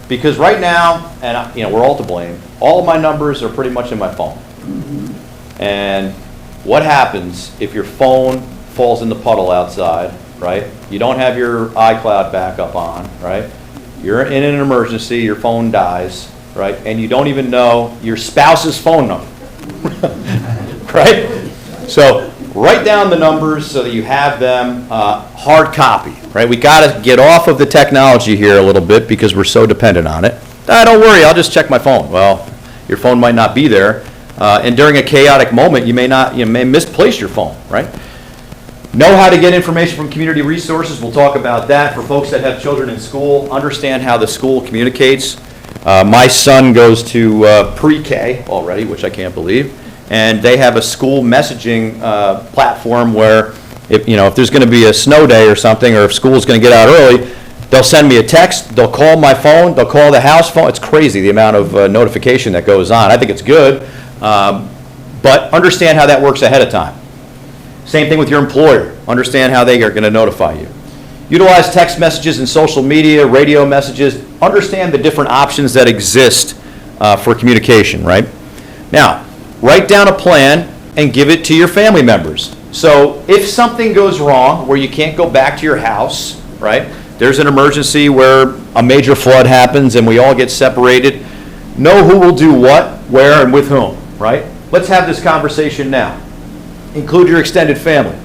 Because right now, and we're all to blame, all of my numbers are pretty much in my phone. And what happens if your phone falls in the puddle outside, right? You don't have your iCloud backup on, right? You're in an emergency, your phone dies, right? And you don't even know your spouse's phone number, right? So write down the numbers so that you have them hard copy, right? We got to get off of the technology here a little bit because we're so dependent on it. Don't worry, I'll just check my phone. Well, your phone might not be there. And during a chaotic moment, you may misplace your phone, right? Know how to get information from community resources. We'll talk about that. For folks that have children in school, understand how the school communicates. My son goes to pre-K already, which I can't believe, and they have a school messaging platform where if there's going to be a snow day or something, or if school's going to get out early, they'll send me a text, they'll call my phone, they'll call the house phone. It's crazy the amount of notification that goes on. I think it's good. But understand how that works ahead of time. Same thing with your employer. Understand how they are going to notify you. Utilize text messages and social media, radio messages. Understand the different options that exist for communication, right? Now, write down a plan and give it to your family members. So if something goes wrong where you can't go back to your house, right? There's an emergency where a major flood happens and we all get separated. Know who will do what, where, and with whom, right? Let's have this conversation now. Include your extended family.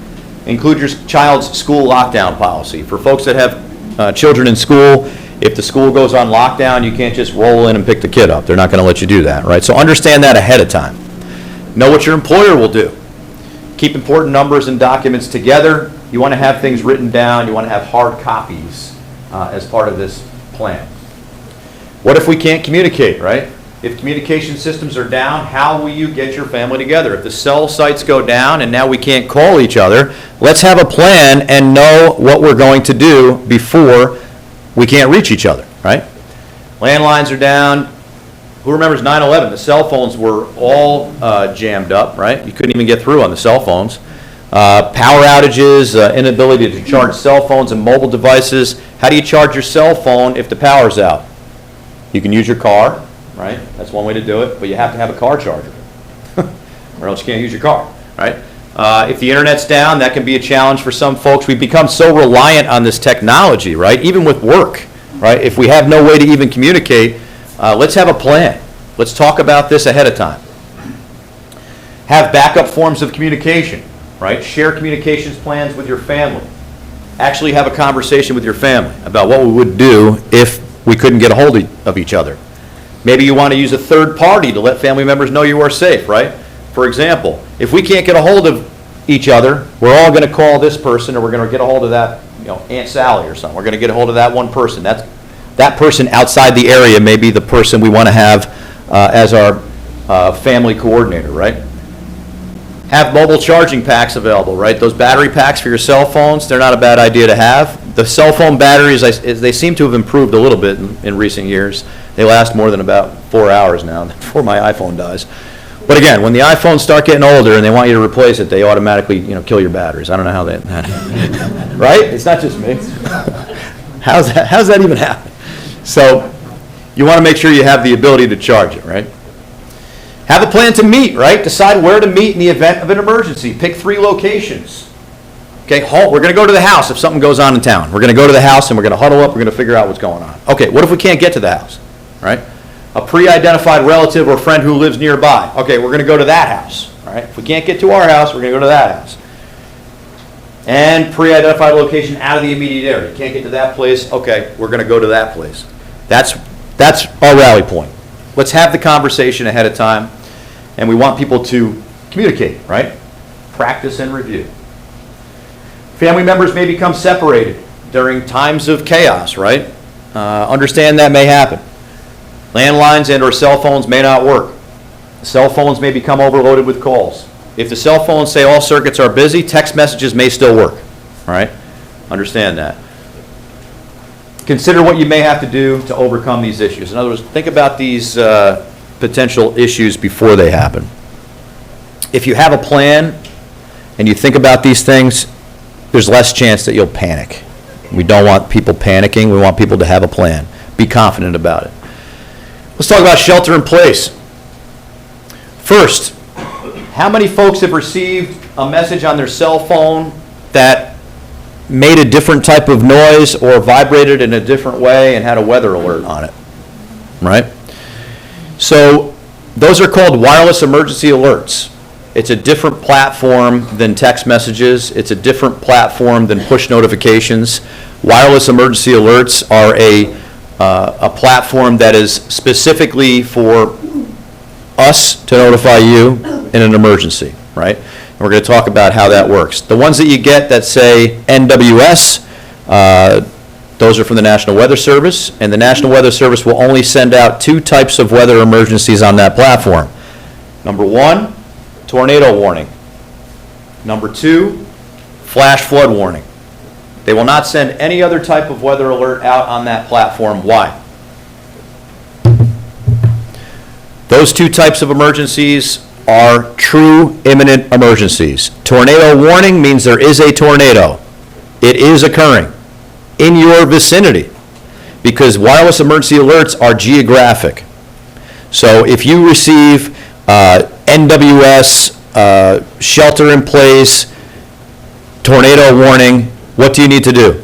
Include your child's school lockdown policy. For folks that have children in school, if the school goes on lockdown, you can't just roll in and pick the kid up. They're not going to let you do that, right? So understand that ahead of time. Know what your employer will do. Keep important numbers and documents together. You want to have things written down. You want to have hard copies as part of this plan. What if we can't communicate, right? If communication systems are down, how will you get your family together? If the cell sites go down and now we can't call each other, let's have a plan and know what we're going to do before we can't reach each other, right? Landlines are down. Who remembers 9/11? The cell phones were all jammed up, right? You couldn't even get through on the cell phones. Power outages, inability to charge cell phones and mobile devices. How do you charge your cell phone if the power's out? You can use your car, right? That's one way to do it, but you have to have a car charger, or else you can't use your car, right? If the internet's down, that can be a challenge for some folks. We've become so reliant on this technology, right? Even with work, right? If we have no way to even communicate, let's have a plan. Let's talk about this ahead of time. Have backup forms of communication, right? Share communications plans with your family. Actually have a conversation with your family about what we would do if we couldn't get a hold of each other. Maybe you want to use a third party to let family members know you are safe, right? For example, if we can't get a hold of each other, we're all going to call this person, or we're going to get a hold of that, Aunt Sally or something. We're going to get a hold of that one person. That person outside the area may be the person we want to have as our family coordinator, right? Have mobile charging packs available, right? Those battery packs for your cell phones, they're not a bad idea to have. The cell phone batteries, they seem to have improved a little bit in recent years. They last more than about 4 hours now before my iPhone dies. But again, when the iPhones start getting older and they want you to replace it, they automatically, kill your batteries. I don't know how that, right? It's not just me. How's that even happen? So you want to make sure you have the ability to charge it, right? Have a plan to meet, right? Decide where to meet in the event of an emergency. Pick 3 locations. Okay, we're going to go to the house if something goes on in town. We're going to go to the house and we're going to huddle up. We're going to figure out what's going on. Okay, what if we can't get to the house, right? A pre-identified relative or friend who lives nearby. Okay, we're going to go to that house, right? If we can't get to our house, we're going to go to that house. And pre-identified location out of the immediate area. You can't get to that place. Okay, we're going to go to that place. That's our rally point. Let's have the conversation ahead of time, and we want people to communicate, right? Practice and review. Family members may become separated during times of chaos, right? Understand that may happen. Landlines and or cell phones may not work. Cell phones may become overloaded with calls. If the cell phones say all circuits are busy, text messages may still work, all right? Understand that. Consider what you may have to do to overcome these issues. In other words, think about these potential issues before they happen. If you have a plan and you think about these things, there's less chance that you'll panic. We don't want people panicking. We want people to have a plan. Be confident about it. Let's talk about shelter in place. First, how many folks have received a message on their cell phone that made a different type of noise or vibrated in a different way and had a weather alert on it, right? So those are called wireless emergency alerts. It's a different platform than text messages. It's a different platform than push notifications. Wireless emergency alerts are a platform that is specifically for us to notify you in an emergency, right? And we're going to talk about how that works. The ones that you get that say NWS, those are from the National Weather Service, and the National Weather Service will only send out 2 types of weather emergencies on that platform. Number 1, tornado warning. Number 2, flash flood warning. They will not send any other type of weather alert out on that platform. Why? Those 2 types of emergencies are true imminent emergencies. Tornado warning means there is a tornado. It is occurring in your vicinity because wireless emergency alerts are geographic. So if you receive NWS, shelter in place, tornado warning, what do you need to do?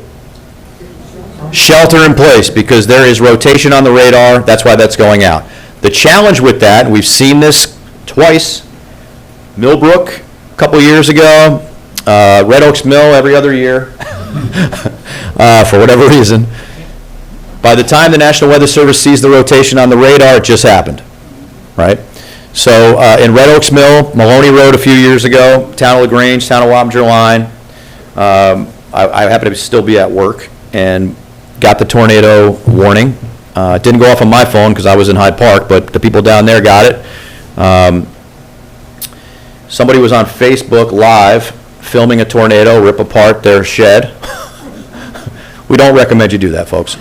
Shelter in place because there is rotation on the radar. That's why that's going out. The challenge with that, and we've seen this twice, Millbrook a couple years ago, Red Oaks Mill every other year, for whatever reason. By the time the National Weather Service sees the rotation on the radar, it just happened, right? So in Red Oaks Mill, Maloney Road a few years ago, Town of LaGrange, Town of Wappinger Line, I happen to still be at work and got the tornado warning. It didn't go off on my phone because I was in Hyde Park, but the people down there got it. Somebody was on Facebook Live filming a tornado rip apart their shed. We don't recommend you do that, folks.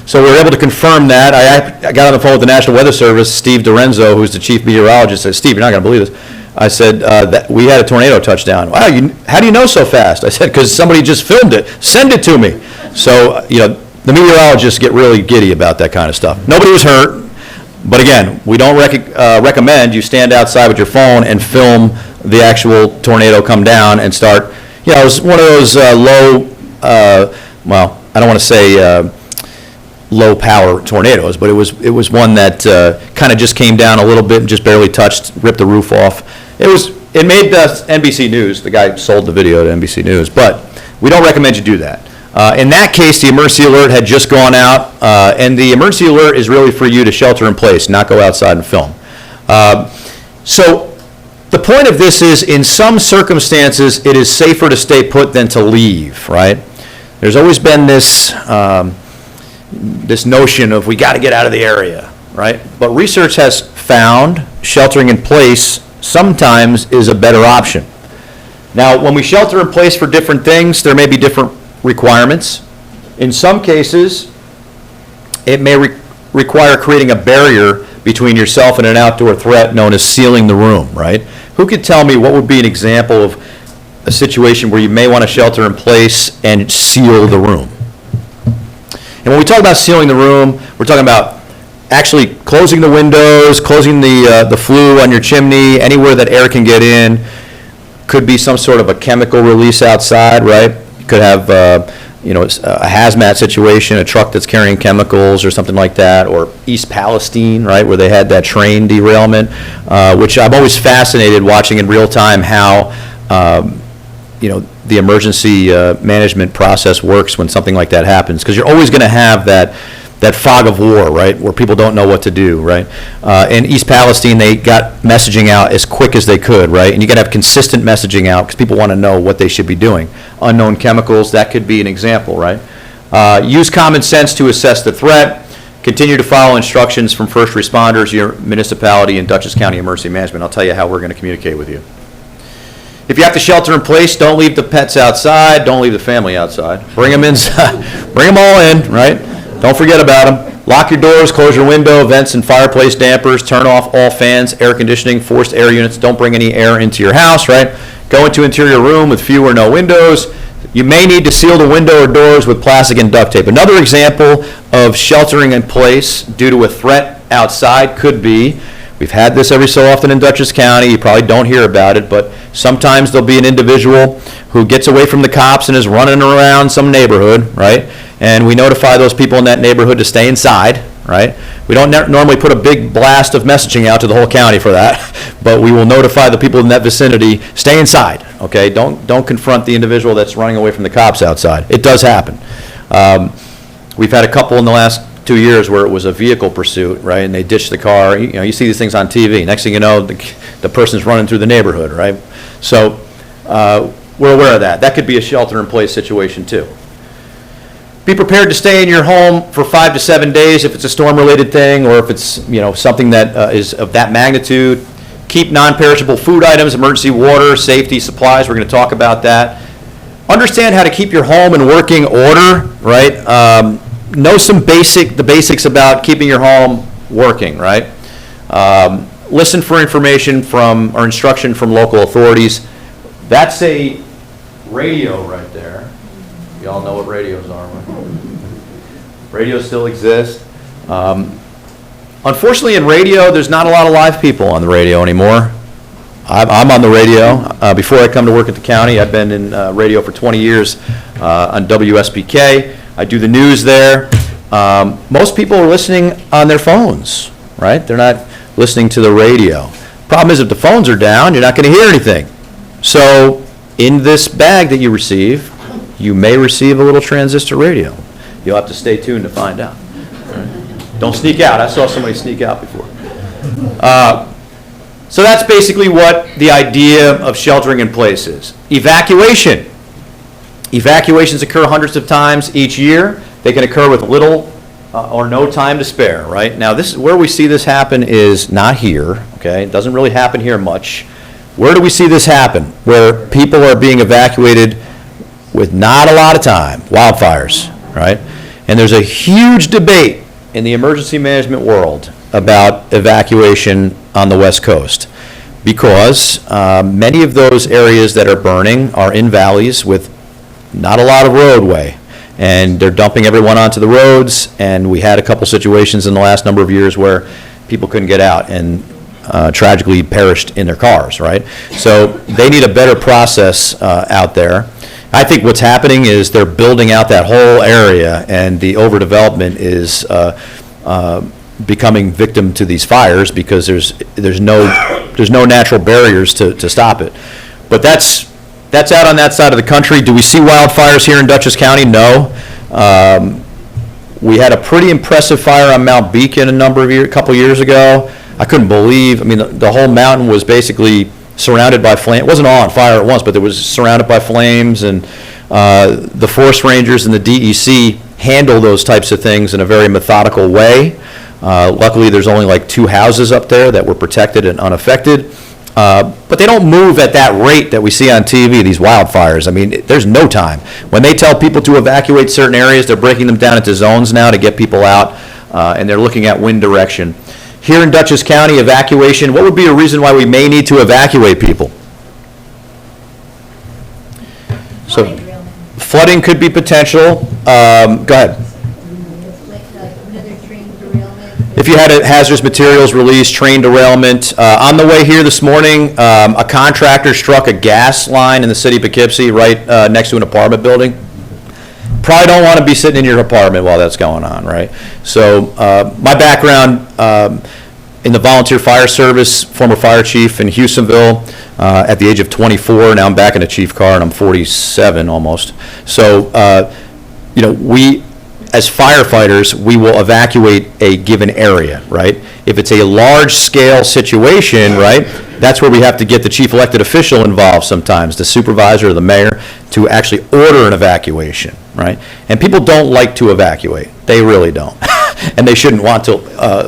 So we were able to confirm that. I got on the phone with the National Weather Service, Steve Dorenzo, who's the chief meteorologist, said, Steve, you're not going to believe this. I said, that we had a tornado touchdown. Wow, how do you know so fast? I said, because somebody just filmed it. Send it to me. So, the meteorologists get really giddy about that kind of stuff. Nobody was hurt, but again, we don't recommend you stand outside with your phone and film the actual tornado come down and start, it was one of those low, well, I don't want to say low power tornadoes, but it was one that kind of just came down a little bit and just barely touched, ripped the roof off. It made NBC News. The guy sold the video to NBC News, but we don't recommend you do that. In that case, the emergency alert had just gone out, and the emergency alert is really for you to shelter in place, not go outside and film. So the point of this is, in some circumstances, it is safer to stay put than to leave, right? There's always been this notion of we got to get out of the area, right? But research has found sheltering in place sometimes is a better option. Now, when we shelter in place for different things, there may be different requirements. In some cases, it may require creating a barrier between yourself and an outdoor threat known as sealing the room, right? Who could tell me what would be an example of a situation where you may want to shelter in place and seal the room? And when we talk about sealing the room, we're talking about actually closing the windows, closing the flue on your chimney, anywhere that air can get in. Could be some sort of a chemical release outside, right? You could have, a hazmat situation, a truck that's carrying chemicals or something like that, or East Palestine, right, where they had that train derailment, which I'm always fascinated watching in real time how, the emergency management process works when something like that happens, because you're always going to have that fog of war, right, where people don't know what to do, right? In East Palestine, they got messaging out as quick as they could, right? And you got to have consistent messaging out because people want to know what they should be doing. Unknown chemicals, that could be an example, right? Use common sense to assess the threat. Continue to follow instructions from first responders, your municipality, and Dutchess County Emergency Management. I'll tell you how we're going to communicate with you. If you have to shelter in place, don't leave the pets outside. Don't leave the family outside. Bring them inside. Bring them all in, right? Don't forget about them. Lock your doors, close your window, vents and fireplace dampers, turn off all fans, air conditioning, forced air units. Don't bring any air into your house, right? Go into interior room with few or no windows. You may need to seal the window or doors with plastic and duct tape. Another example of sheltering in place due to a threat outside could be, we've had this every so often in Dutchess County, you probably don't hear about it, but sometimes there'll be an individual who gets away from the cops and is running around some neighborhood, right? And we notify those people in that neighborhood to stay inside, right? We don't normally put a big blast of messaging out to the whole county for that, but we will notify the people in that vicinity, stay inside, okay? Don't confront the individual that's running away from the cops outside. It does happen. We've had a couple in the last 2 years where it was a vehicle pursuit, right? And they ditched the car. You see these things on TV. Next thing you know, the person's running through the neighborhood, right? So we're aware of that. That could be a shelter-in-place situation too. Be prepared to stay in your home for 5 to 7 days if it's a storm-related thing, or if it's something that is of that magnitude. Keep non-perishable food items, emergency water, safety supplies. We're going to talk about that. Understand how to keep your home in working order, right? Know the basics about keeping your home working, right? Listen for information from or instruction from local authorities. That's a radio right there. You all know what radios are, right? Radios still exist. Unfortunately, in radio, there's not a lot of live people on the radio anymore. I'm on the radio. Before I come to work at the county, I've been in radio for 20 years on WSBK. I do the news there. Most people are listening on their phones, right? They're not listening to the radio. Problem is, if the phones are down, you're not going to hear anything. So in this bag that you receive, you may receive a little transistor radio. You'll have to stay tuned to find out. Right? Don't sneak out. I saw somebody sneak out before. So that's basically what the idea of sheltering in place is. Evacuation. Evacuations occur hundreds of times each year. They can occur with little or no time to spare, right? Now, this is where we see this happen is not here, okay? It doesn't really happen here much. Where do we see this happen? Where people are being evacuated with not a lot of time. Wildfires, right? And there's a huge debate in the emergency management world about evacuation on the West Coast, because many of those areas that are burning are in valleys with not a lot of roadway, and they're dumping everyone onto the roads, and we had a couple situations in the last number of years where people couldn't get out and tragically perished in their cars, right? So they need a better process out there. I think what's happening is they're building out that whole area, and the overdevelopment is becoming victim to these fires because there's no natural barriers to stop it. But that's out on that side of the country. Do we see wildfires here in Dutchess County? No. We had a pretty impressive fire on Mount Beacon a couple years ago. I couldn't believe, the whole mountain was basically surrounded by flames. It wasn't all on fire at once, but it was surrounded by flames, and the forest rangers and the DEC handle those types of things in a very methodical way. Luckily, there's only like 2 houses up there that were protected and unaffected. But they don't move at that rate that we see on TV, these wildfires. There's no time. When they tell people to evacuate certain areas, they're breaking them down into zones now to get people out, and they're looking at wind direction. Here in Dutchess County, evacuation, what would be a reason why we may need to evacuate people? So, flooding could be potential. Go ahead. If you had a hazardous materials release, train derailment. On the way here this morning, a contractor struck a gas line in the city of Poughkeepsie right next to an apartment building. Probably don't want to be sitting in your apartment while that's going on, right? So my background in the volunteer fire service, former fire chief in Houstonville at the age of 24. Now I'm back in a chief car and I'm 47 almost. So, we, as firefighters, we will evacuate a given area, right? If it's a large-scale situation, right, that's where we have to get the chief elected official involved sometimes, the supervisor or the mayor, to actually order an evacuation, right? And people don't like to evacuate. They really don't. And they shouldn't want to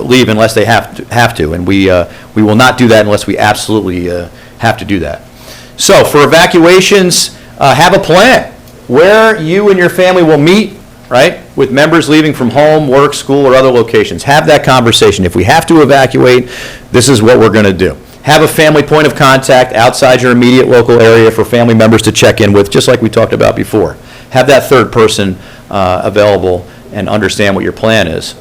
leave unless they have to. And we will not do that unless we absolutely have to do that. So for evacuations, have a plan where you and your family will meet, right, with members leaving from home, work, school, or other locations. Have that conversation. If we have to evacuate, this is what we're going to do. Have a family point of contact outside your immediate local area for family members to check in with, just like we talked about before. Have that third person available and understand what your plan is.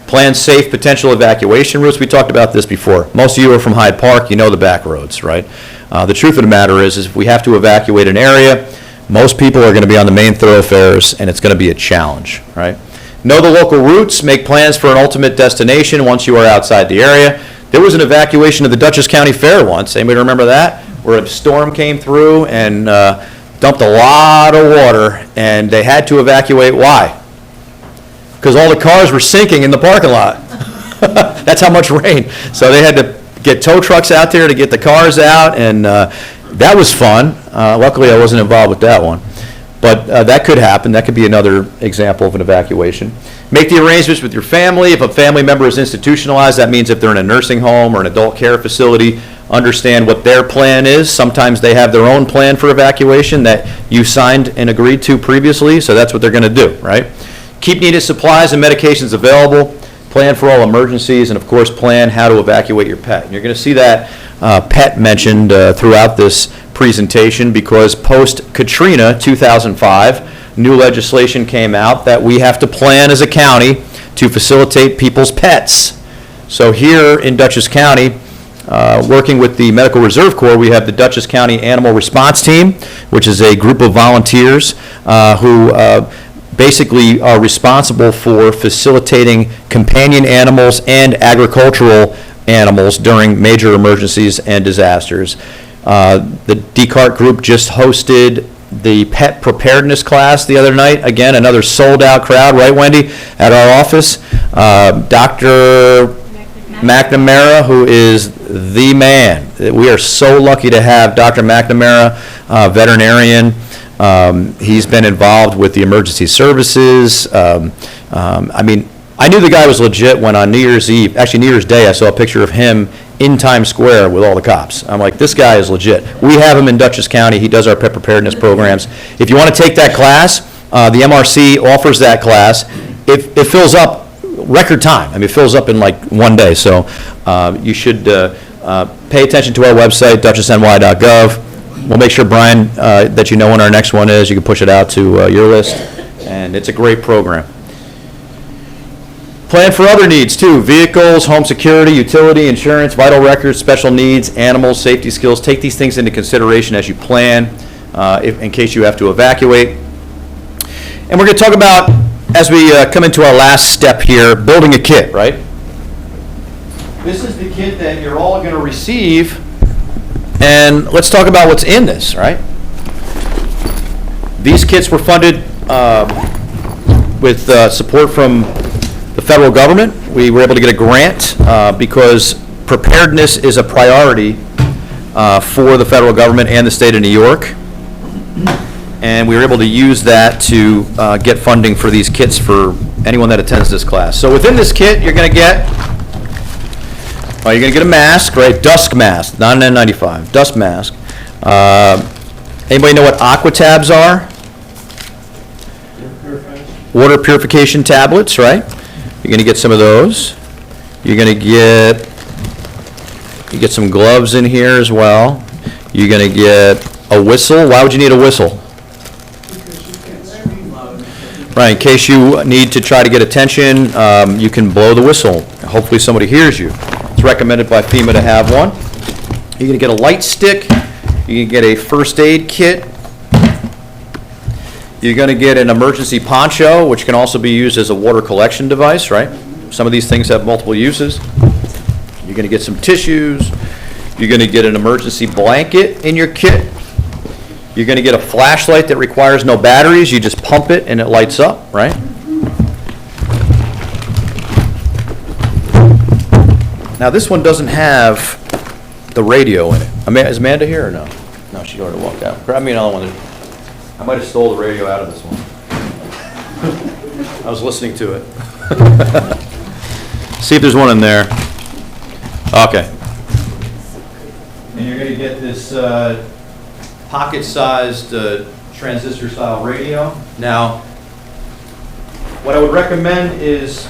Plan safe potential evacuation routes. We talked about this before. Most of you are from Hyde Park. You know the back roads, right? The truth of the matter is if we have to evacuate an area, most people are going to be on the main thoroughfares, and it's going to be a challenge, right? Know the local routes. Make plans for an ultimate destination once you are outside the area. There was an evacuation of the Dutchess County Fair once. Anybody remember that? Where a storm came through and dumped a lot of water, and they had to evacuate. Why? Because all the cars were sinking in the parking lot. That's how much rain. So they had to get tow trucks out there to get the cars out, and that was fun. Luckily, I wasn't involved with that one. But that could happen. That could be another example of an evacuation. Make the arrangements with your family. If a family member is institutionalized, that means if they're in a nursing home or an adult care facility, understand what their plan is. Sometimes they have their own plan for evacuation that you signed and agreed to previously, so that's what they're going to do, right? Keep needed supplies and medications available. Plan for all emergencies, and of course, plan how to evacuate your pet. And you're going to see that pet mentioned throughout this presentation because post-Katrina 2005, new legislation came out that we have to plan as a county to facilitate people's pets. So here in Dutchess County, working with the Medical Reserve Corps, we have the Dutchess County Animal Response Team, which is a group of volunteers who basically are responsible for facilitating companion animals and agricultural animals during major emergencies and disasters. The DCART group just hosted the pet preparedness class the other night. Again, another sold-out crowd, right, Wendy, at our office. Dr. McNamara, who is the man. We are so lucky to have Dr. McNamara, veterinarian. He's been involved with the emergency services. I knew the guy was legit when on New Year's Eve, actually New Year's Day, I saw a picture of him in Times Square with all the cops. I'm like, this guy is legit. We have him in Dutchess County. He does our pet preparedness programs. If you want to take that class, the MRC offers that class. it fills up record time. I mean, it fills up in like one day. So you should pay attention to our website, dutchessny.gov. We'll make sure, Brian, that you know when our next one is. You can push it out to your list, and it's a great program. Plan for other needs, too. Vehicles, home security, utility, insurance, vital records, special needs, animals, safety skills. Take these things into consideration as you plan, in case you have to evacuate. And we're going to talk about, as we come into our last step here, building a kit, right? This is the kit that you're all going to receive, and let's talk about what's in this, right? These kits were funded with support from the federal government. We were able to get a grant because preparedness is a priority for the federal government and the state of New York. And we were able to use that to get funding for these kits for anyone that attends this class. So within this kit, you're going to get a mask, right? Dust mask, not an N95, dust mask. Anybody know what aqua tabs are? Water purification tablets, right? You're going to get some of those. You're going to get some gloves in here as well. You're going to get a whistle. Why would you need a whistle? Because you can't scream loud enough. Right, in case you need to try to get attention, you can blow the whistle. Hopefully somebody hears you. It's recommended by FEMA to have one. You're going to get a light stick. You can get a first aid kit. You're going to get an emergency poncho, which can also be used as a water collection device, right? Some of these things have multiple uses. You're going to get some tissues. You're going to get an emergency blanket in your kit. You're going to get a flashlight that requires no batteries. You just pump it and it lights up, right? Now, this one doesn't have the radio in it. Is Amanda here or no? No, she already walked out. Grab me another one. I might have stole the radio out of this one. I was listening to it. See if there's one in there. Okay. And you're going to get this pocket-sized transistor-style radio. Now, what I would recommend is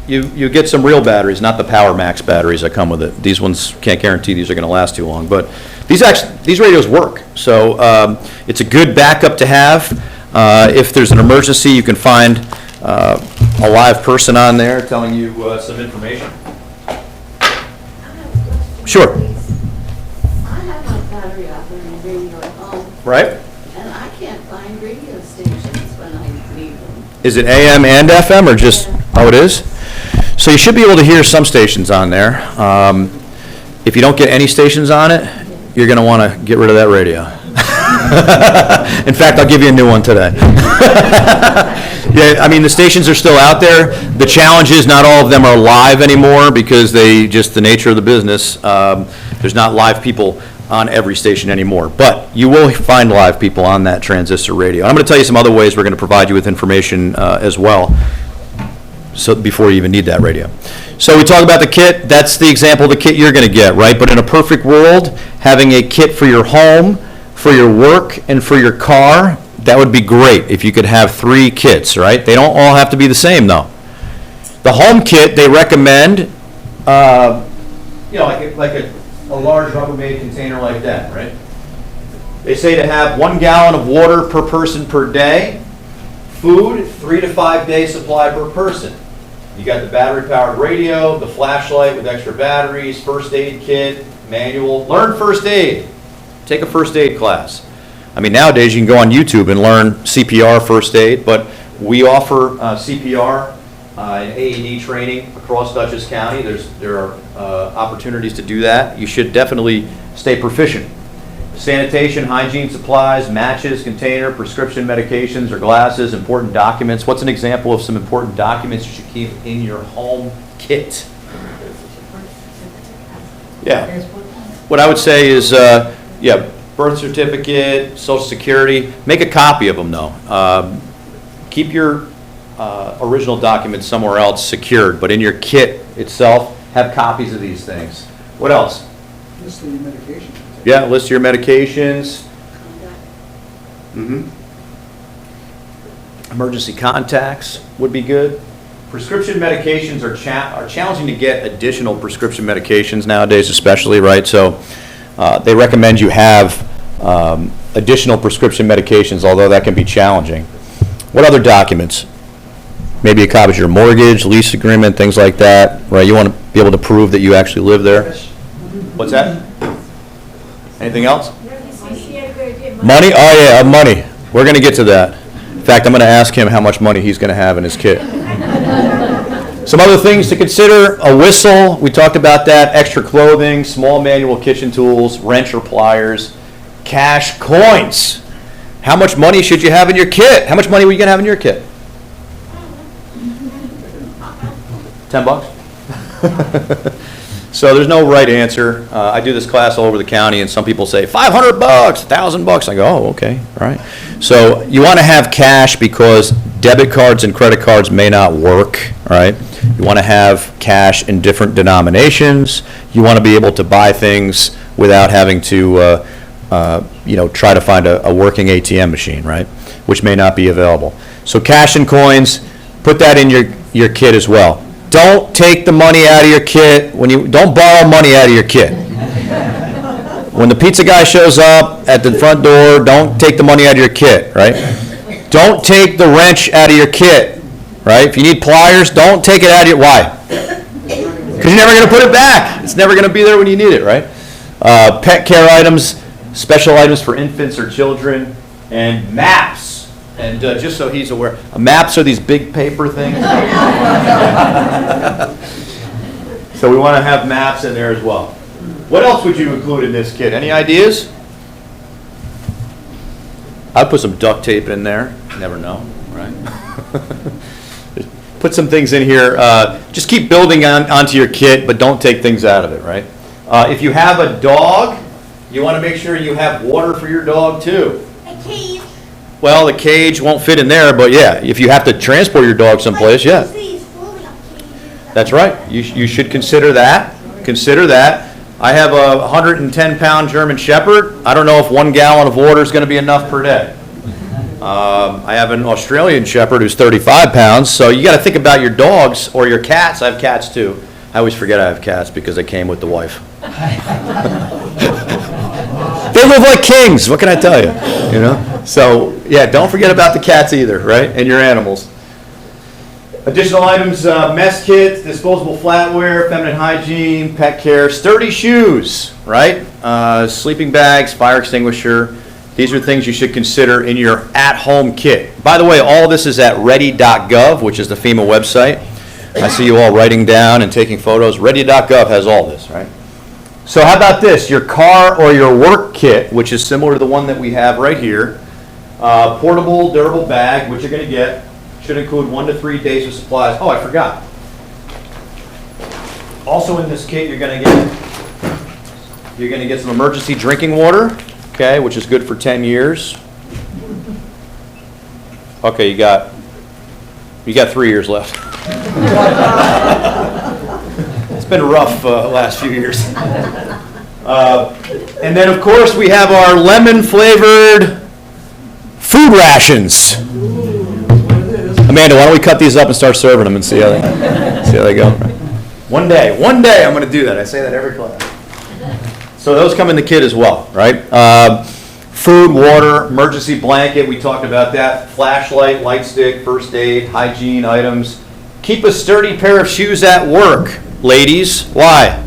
you get some real batteries, not the Power Max batteries that come with it. These ones, can't guarantee these are going to last too long, but these radios work. So it's a good backup to have. If there's an emergency, you can find a live person on there telling you some information. Sure. I have my battery operated radio at home, Right? and I can't find radio stations when I need them. Is it AM and FM or just, oh, it is? So you should be able to hear some stations on there. If you don't get any stations on it, you're going to want to get rid of that radio. In fact, I'll give you a new one today. Yeah, I mean, the stations are still out there. The challenge is not all of them are live anymore because the nature of the business, there's not live people on every station anymore. But you will find live people on that transistor radio. And I'm going to tell you some other ways we're going to provide you with information as well, so before you even need that radio. So we talk about the kit. That's the example of the kit you're going to get, right? But in a perfect world, having a kit for your home, for your work, and for your car, that would be great if you could have 3 kits, right? They don't all have to be the same, though. The home kit, they recommend, like a large Rubbermaid container like that, right? They say to have 1 gallon of water per person per day, food, 3 to 5 day supply per person. You got the battery-powered radio, the flashlight with extra batteries, first aid kit, manual. Learn first aid. Take a first aid class. I mean, nowadays you can go on YouTube and learn CPR first aid, but we offer CPR and AED training across Dutchess County. There are opportunities to do that. You should definitely stay proficient. Sanitation, hygiene supplies, matches, container, prescription medications or glasses, important documents. What's an example of some important documents you should keep in your home kit? Yeah. What I would say is, birth certificate, social security. Make a copy of them, though. Keep your original documents somewhere else secured, but in your kit itself, have copies of these things. What else? List of your medication. Yeah, list your medications. Emergency contacts would be good. Prescription medications are challenging to get additional prescription medications nowadays especially, right? So they recommend you have additional prescription medications, although that can be challenging. What other documents? Maybe a copy of your mortgage, lease agreement, things like that, right? You want to be able to prove that you actually live there. What's that? Anything else? Money? Oh yeah, money. We're going to get to that. In fact, I'm going to ask him how much money he's going to have in his kit. Some other things to consider: a whistle, we talked about that, extra clothing, small manual kitchen tools, wrench or pliers, cash, coins. How much money should you have in your kit? How much money were you going to have in your kit? $10? So there's no right answer. I do this class all over the county, and some people say $500, $1,000. I go, oh, okay, all right. So you want to have cash because debit cards and credit cards may not work, all right? You want to have cash in different denominations. You want to be able to buy things without having to, try to find a working ATM machine, right? Which may not be available. So cash and coins, put that in your kit as well. Don't take the money out of your kit don't borrow money out of your kit. When the pizza guy shows up at the front door, don't take the money out of your kit, right? Don't take the wrench out of your kit, right? If you need pliers, don't take it out of your, why? Because you're never going to put it back. It's never going to be there when you need it, right? Pet care items, special items for infants or children, and maps. And just so he's aware, maps are these big paper things. So we want to have maps in there as well. What else would you include in this kit? Any ideas? I'd put some duct tape in there. You never know, right? Put some things in here. Just keep building onto your kit, but don't take things out of it, right? If you have a dog, you want to make sure you have water for your dog too. A cage. Well, the cage won't fit in there, but yeah, if you have to transport your dog someplace, yeah. That's right. You should consider that. Consider that. I have a 110-pound German Shepherd. I don't know if 1 gallon of water is going to be enough per day. I have an Australian Shepherd who's 35 pounds, so you got to think about your dogs or your cats. I have cats too. I always forget I have cats because they came with the wife. They live like kings. What can I tell you? You know. So yeah, don't forget about the cats either, right? And your animals. Additional items: mess kits, disposable flatware, feminine hygiene, pet care, sturdy shoes, right? Sleeping bags, fire extinguisher. These are things you should consider in your at-home kit. By the way, all this is at ready.gov, which is the FEMA website. I see you all writing down and taking photos. Ready.gov has all this, right? So how about this? Your car or your work kit, which is similar to the one that we have right here. Portable, durable bag, which you're going to get. Should include 1 to 3 days of supplies. Oh, I forgot. Also in this kit, you're going to get some emergency drinking water, okay, which is good for 10 years. Okay, you got 3 years left. It's been a rough last few years. And then, of course, we have our lemon-flavored food rations. Amanda, why don't we cut these up and start serving them and see how they go? One day I'm going to do that. I say that every class. So those come in the kit as well, right? Food, water, emergency blanket, we talked about that. Flashlight, light stick, first aid, hygiene items. Keep a sturdy pair of shoes at work, ladies. Why?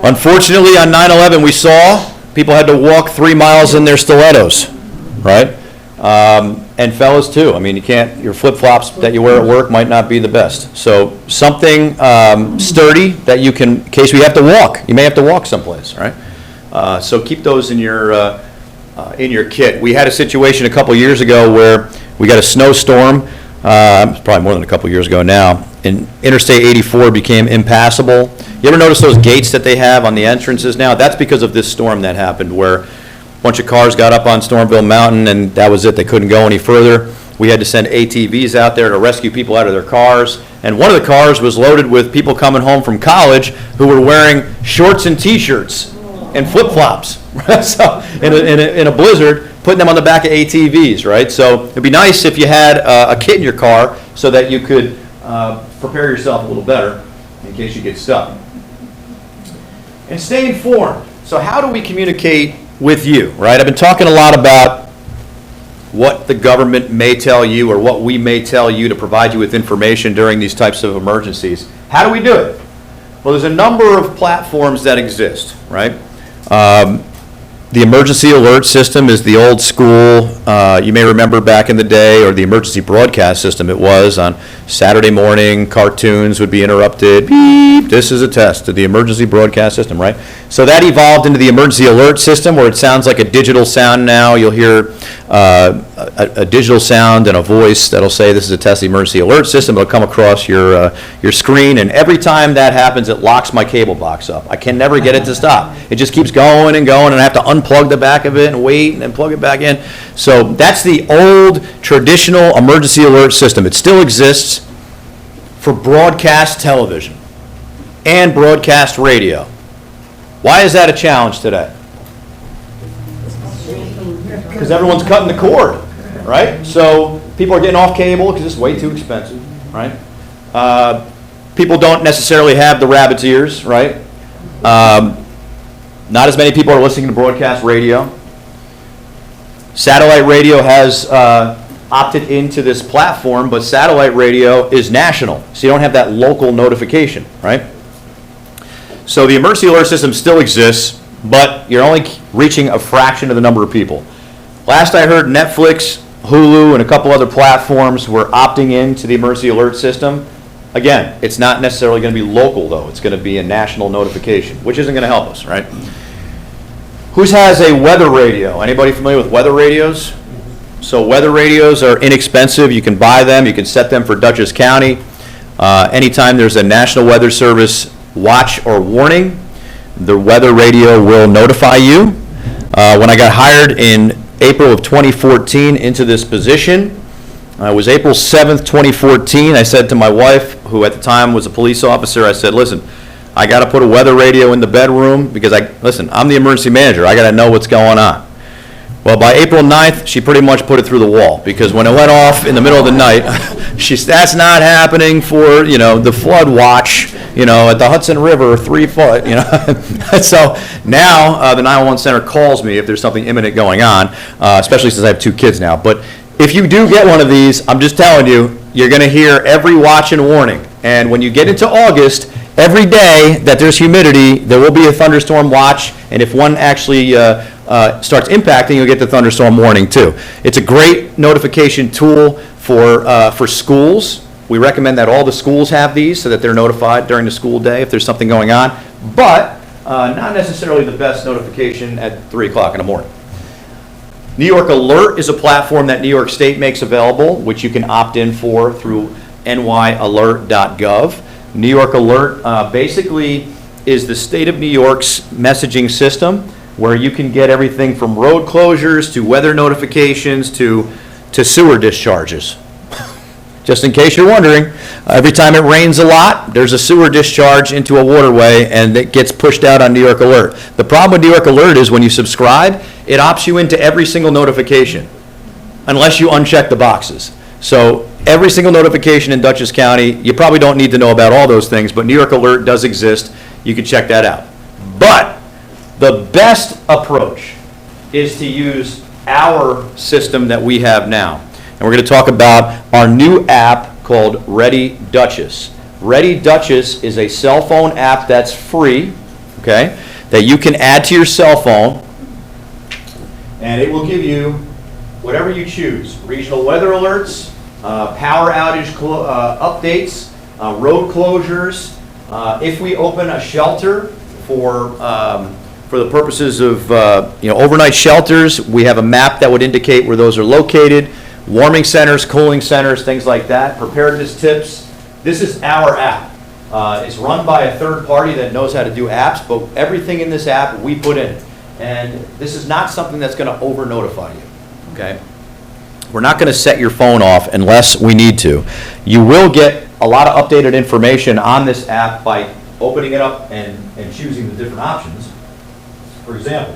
Unfortunately, on 9/11, we saw people had to walk 3 miles in their stilettos, right? And fellas too. I mean, your flip-flops that you wear at work might not be the best. So something sturdy that you can, in case we have to walk. You may have to walk someplace, right? So keep those in your kit. We had a situation a couple years ago where we got a snowstorm. It's probably more than a couple years ago now. And Interstate 84 became impassable. You ever notice those gates that they have on the entrances now? That's because of this storm that happened where a bunch of cars got up on Stormville Mountain and that was it. They couldn't go any further. We had to send ATVs out there to rescue people out of their cars. And one of the cars was loaded with people coming home from college who were wearing shorts and T-shirts and flip-flops. So in a blizzard, putting them on the back of ATVs, right? So it'd be nice if you had a kit in your car so that you could prepare yourself a little better in case you get stuck. And stay informed. So how do we communicate with you, right? I've been talking a lot about what the government may tell you or what we may tell you to provide you with information during these types of emergencies. How do we do it? Well, there's a number of platforms that exist, right? The emergency alert system is the old school, you may remember back in the day, or the emergency broadcast system it was on Saturday morning, cartoons would be interrupted, beep, this is a test of the emergency broadcast system, right? So that evolved into the emergency alert system where it sounds like a digital sound now. You'll hear a digital sound and a voice that'll say this is a test of the emergency alert system. It'll come across your screen, and every time that happens, it locks my cable box up. I can never get it to stop. It just keeps going and going, and I have to unplug the back of it and wait and then plug it back in. So that's the old traditional emergency alert system. It still exists for broadcast television and broadcast radio. Why is that a challenge today? Because everyone's cutting the cord, right? So people are getting off cable because it's way too expensive, right? People don't necessarily have the rabbit's ears, right? Not as many people are listening to broadcast radio. Satellite radio has opted into this platform, but satellite radio is national, so you don't have that local notification, right? So the emergency alert system still exists, but you're only reaching a fraction of the number of people. Last I heard, Netflix, Hulu, and a couple other platforms were opting into the emergency alert system. Again, it's not necessarily going to be local, though. It's going to be a national notification, which isn't going to help us, right? Who has a weather radio? Anybody familiar with weather radios? So weather radios are inexpensive. You can buy them. You can set them for Dutchess County. Anytime there's a National Weather Service watch or warning, the weather radio will notify you. When I got hired in April of 2014 into this position, it was April 7th, 2014, I said to my wife, who at the time was a police officer, I said, listen, I got to put a weather radio in the bedroom because I'm the emergency manager. I got to know what's going on. Well, by April 9th, she pretty much put it through the wall because when it went off in the middle of the night, that's not happening for, the flood watch, at the Hudson River, 3 foot, So now the 911 center calls me if there's something imminent going on, especially since I have 2 kids now. But if you do get one of these, I'm just telling you, you're going to hear every watch and warning. And when you get into August, every day that there's humidity, there will be a thunderstorm watch, and if one actually starts impacting, you'll get the thunderstorm warning too. It's a great notification tool for schools. We recommend that all the schools have these so that they're notified during the school day if there's something going on, but not necessarily the best notification at 3 o'clock in the morning. New York Alert is a platform that New York State makes available, which you can opt in for through nyalert.gov. New York Alert basically is the state of New York's messaging system where you can get everything from road closures to weather notifications to sewer discharges. Just in case you're wondering, every time it rains a lot, there's a sewer discharge into a waterway and it gets pushed out on New York Alert. The problem with New York Alert is when you subscribe, it opts you into every single notification unless you uncheck the boxes. So every single notification in Dutchess County, you probably don't need to know about all those things, but New York Alert does exist. You can check that out. But the best approach is to use our system that we have now. And we're going to talk about our new app called Ready Dutchess. Ready Dutchess is a cell phone app that's free, okay, that you can add to your cell phone, and it will give you whatever you choose. Regional weather alerts, power outage updates, road closures. If we open a shelter for the purposes of overnight shelters, we have a map that would indicate where those are located. Warming centers, cooling centers, things like that. Preparedness tips. This is our app. It's run by a third party that knows how to do apps, but everything in this app we put in. And this is not something that's going to over notify you. Okay. We're not going to set your phone off unless we need to. You will get a lot of updated information on this app by opening it up and choosing the different options. For example,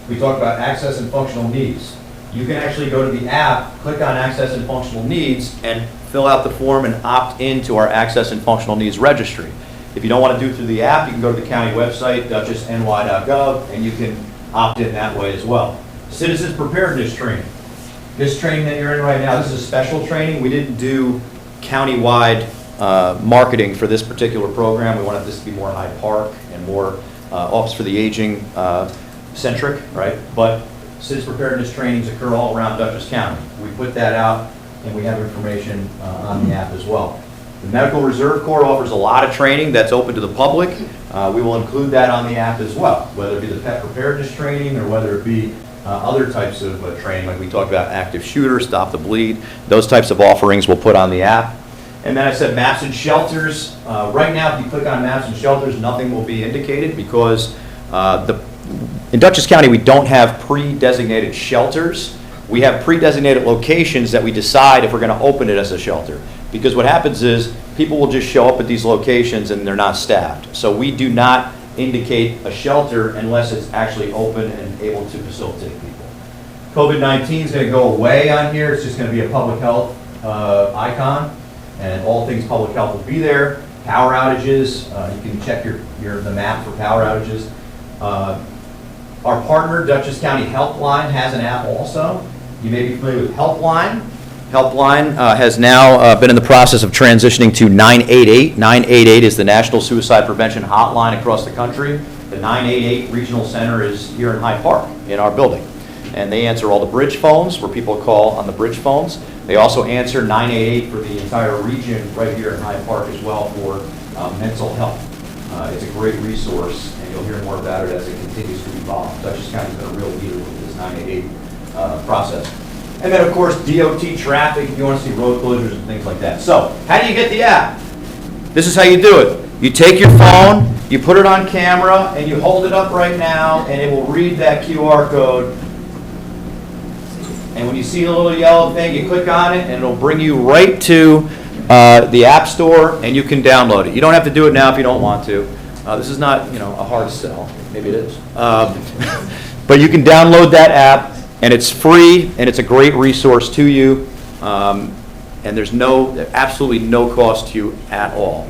we talked about access and functional needs. you can actually go to the app, click on Access and Functional Needs, and fill out the form and opt into our Access and Functional Needs registry. If you don't want to do it through the app, you can go to the county website, dutchessny.gov, and you can opt in that way as well. Citizens Preparedness Training. This training that you're in right now, this is a special training. We didn't do county-wide marketing for this particular program. We wanted this to be more Hyde Park and more Office for the Aging centric, right? But citizens preparedness trainings occur all around Dutchess County. We put that out, and we have information on the app as well. The Medical Reserve Corps offers a lot of training that's open to the public. We will include that on the app as well, whether it be the pet preparedness training or whether it be other types of training, like we talked about active shooter, stop the bleed. Those types of offerings we'll put on the app. And then I said maps and shelters. Right now, if you click on maps and shelters, nothing will be indicated because in Dutchess County, we don't have pre-designated shelters. We have pre-designated locations that we decide if we're going to open it as a shelter. Because what happens is people will just show up at these locations and they're not staffed. So we do not indicate a shelter unless it's actually open and able to facilitate people. COVID-19 is going to go away on here. It's just going to be a public health icon, and all things public health will be there. Power outages, you can check the map for power outages. Our partner, Dutchess County Helpline, has an app also. You may be familiar with Helpline. Helpline has now been in the process of transitioning to 988. 988 is the National Suicide Prevention Hotline across the country. The 988 Regional Center is here in Hyde Park in our building. And they answer all the bridge phones where people call on the bridge phones. They also answer 988 for the entire region right here in Hyde Park as well for mental health. It's a great resource, and you'll hear more about it as it continues to evolve. Dutchess County's been a real leader with this 988 process. And then, of course, DOT traffic, if you want to see road closures and things like that. So, how do you get the app? This is how you do it. You take your phone, you put it on camera, and you hold it up right now, and it will read that QR code. And when you see the little yellow thing, you click on it, and it'll bring you right to the App Store, and you can download it. You don't have to do it now if you don't want to. This is not, a hard sell. Maybe it is. But you can download that app. And it's free, and it's a great resource to you, and there's absolutely no cost to you at all.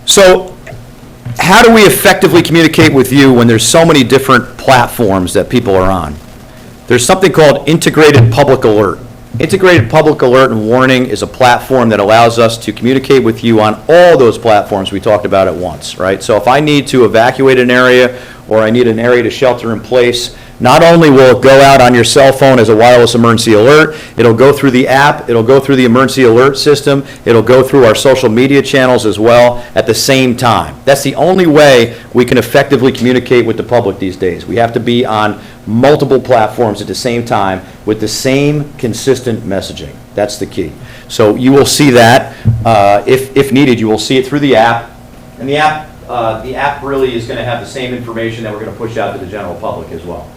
So, how do we effectively communicate with you when there's so many different platforms that people are on? There's something called Integrated Public Alert. Integrated Public Alert and Warning is a platform that allows us to communicate with you on all those platforms we talked about at once, right? So if I need to evacuate an area or I need an area to shelter in place, not only will it go out on your cell phone as a wireless emergency alert, it'll go through the app, it'll go through the emergency alert system, it'll go through our social media channels as well at the same time. That's the only way we can effectively communicate with the public these days. We have to be on multiple platforms at the same time with the same consistent messaging. That's the key. So you will see that. If needed, you will see it through the app. And the app really is going to have the same information that we're going to push out to the general public as well.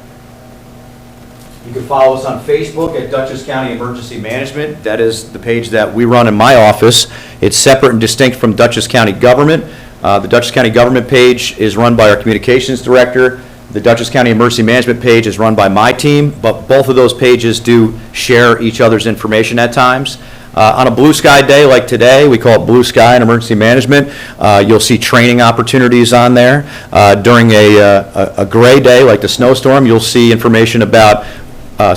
You can follow us on Facebook at Dutchess County Emergency Management. That is the page that we run in my office. It's separate and distinct from Dutchess County Government. The Dutchess County Government page is run by our communications director. The Dutchess County Emergency Management page is run by my team, but both of those pages do share each other's information at times. On a blue sky day like today, we call it Blue Sky and Emergency Management, you'll see training opportunities on there. During a gray day like the snowstorm, you'll see information about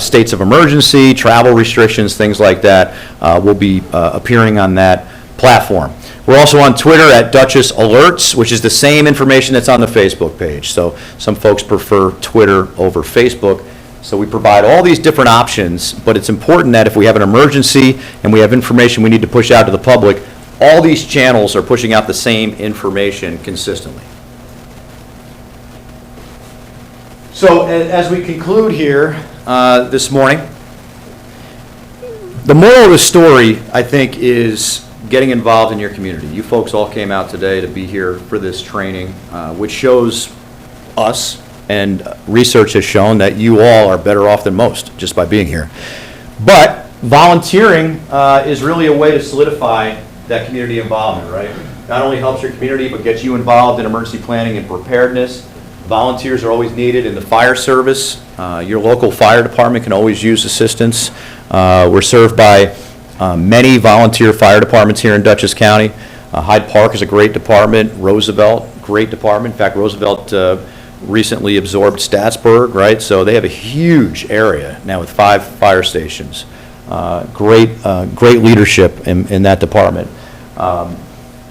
states of emergency, travel restrictions, things like that will be appearing on that platform. We're also on Twitter at Dutchess Alerts, which is the same information that's on the Facebook page. So some folks prefer Twitter over Facebook. So we provide all these different options, but it's important that if we have an emergency and we have information we need to push out to the public, all these channels are pushing out the same information consistently. So as we conclude here this morning, the moral of the story, I think, is getting involved in your community. You folks all came out today to be here for this training, which shows us, and research has shown that you all are better off than most just by being here. But volunteering is really a way to solidify that community involvement, right? Not only helps your community, but gets you involved in emergency planning and preparedness. Volunteers are always needed in the fire service. Your local fire department can always use assistance. We're served by many volunteer fire departments here in Dutchess County. Hyde Park is a great department. Roosevelt, great department. In fact, Roosevelt recently absorbed Statsburg, right? So they have a huge area now with 5 fire stations. Great leadership in that department.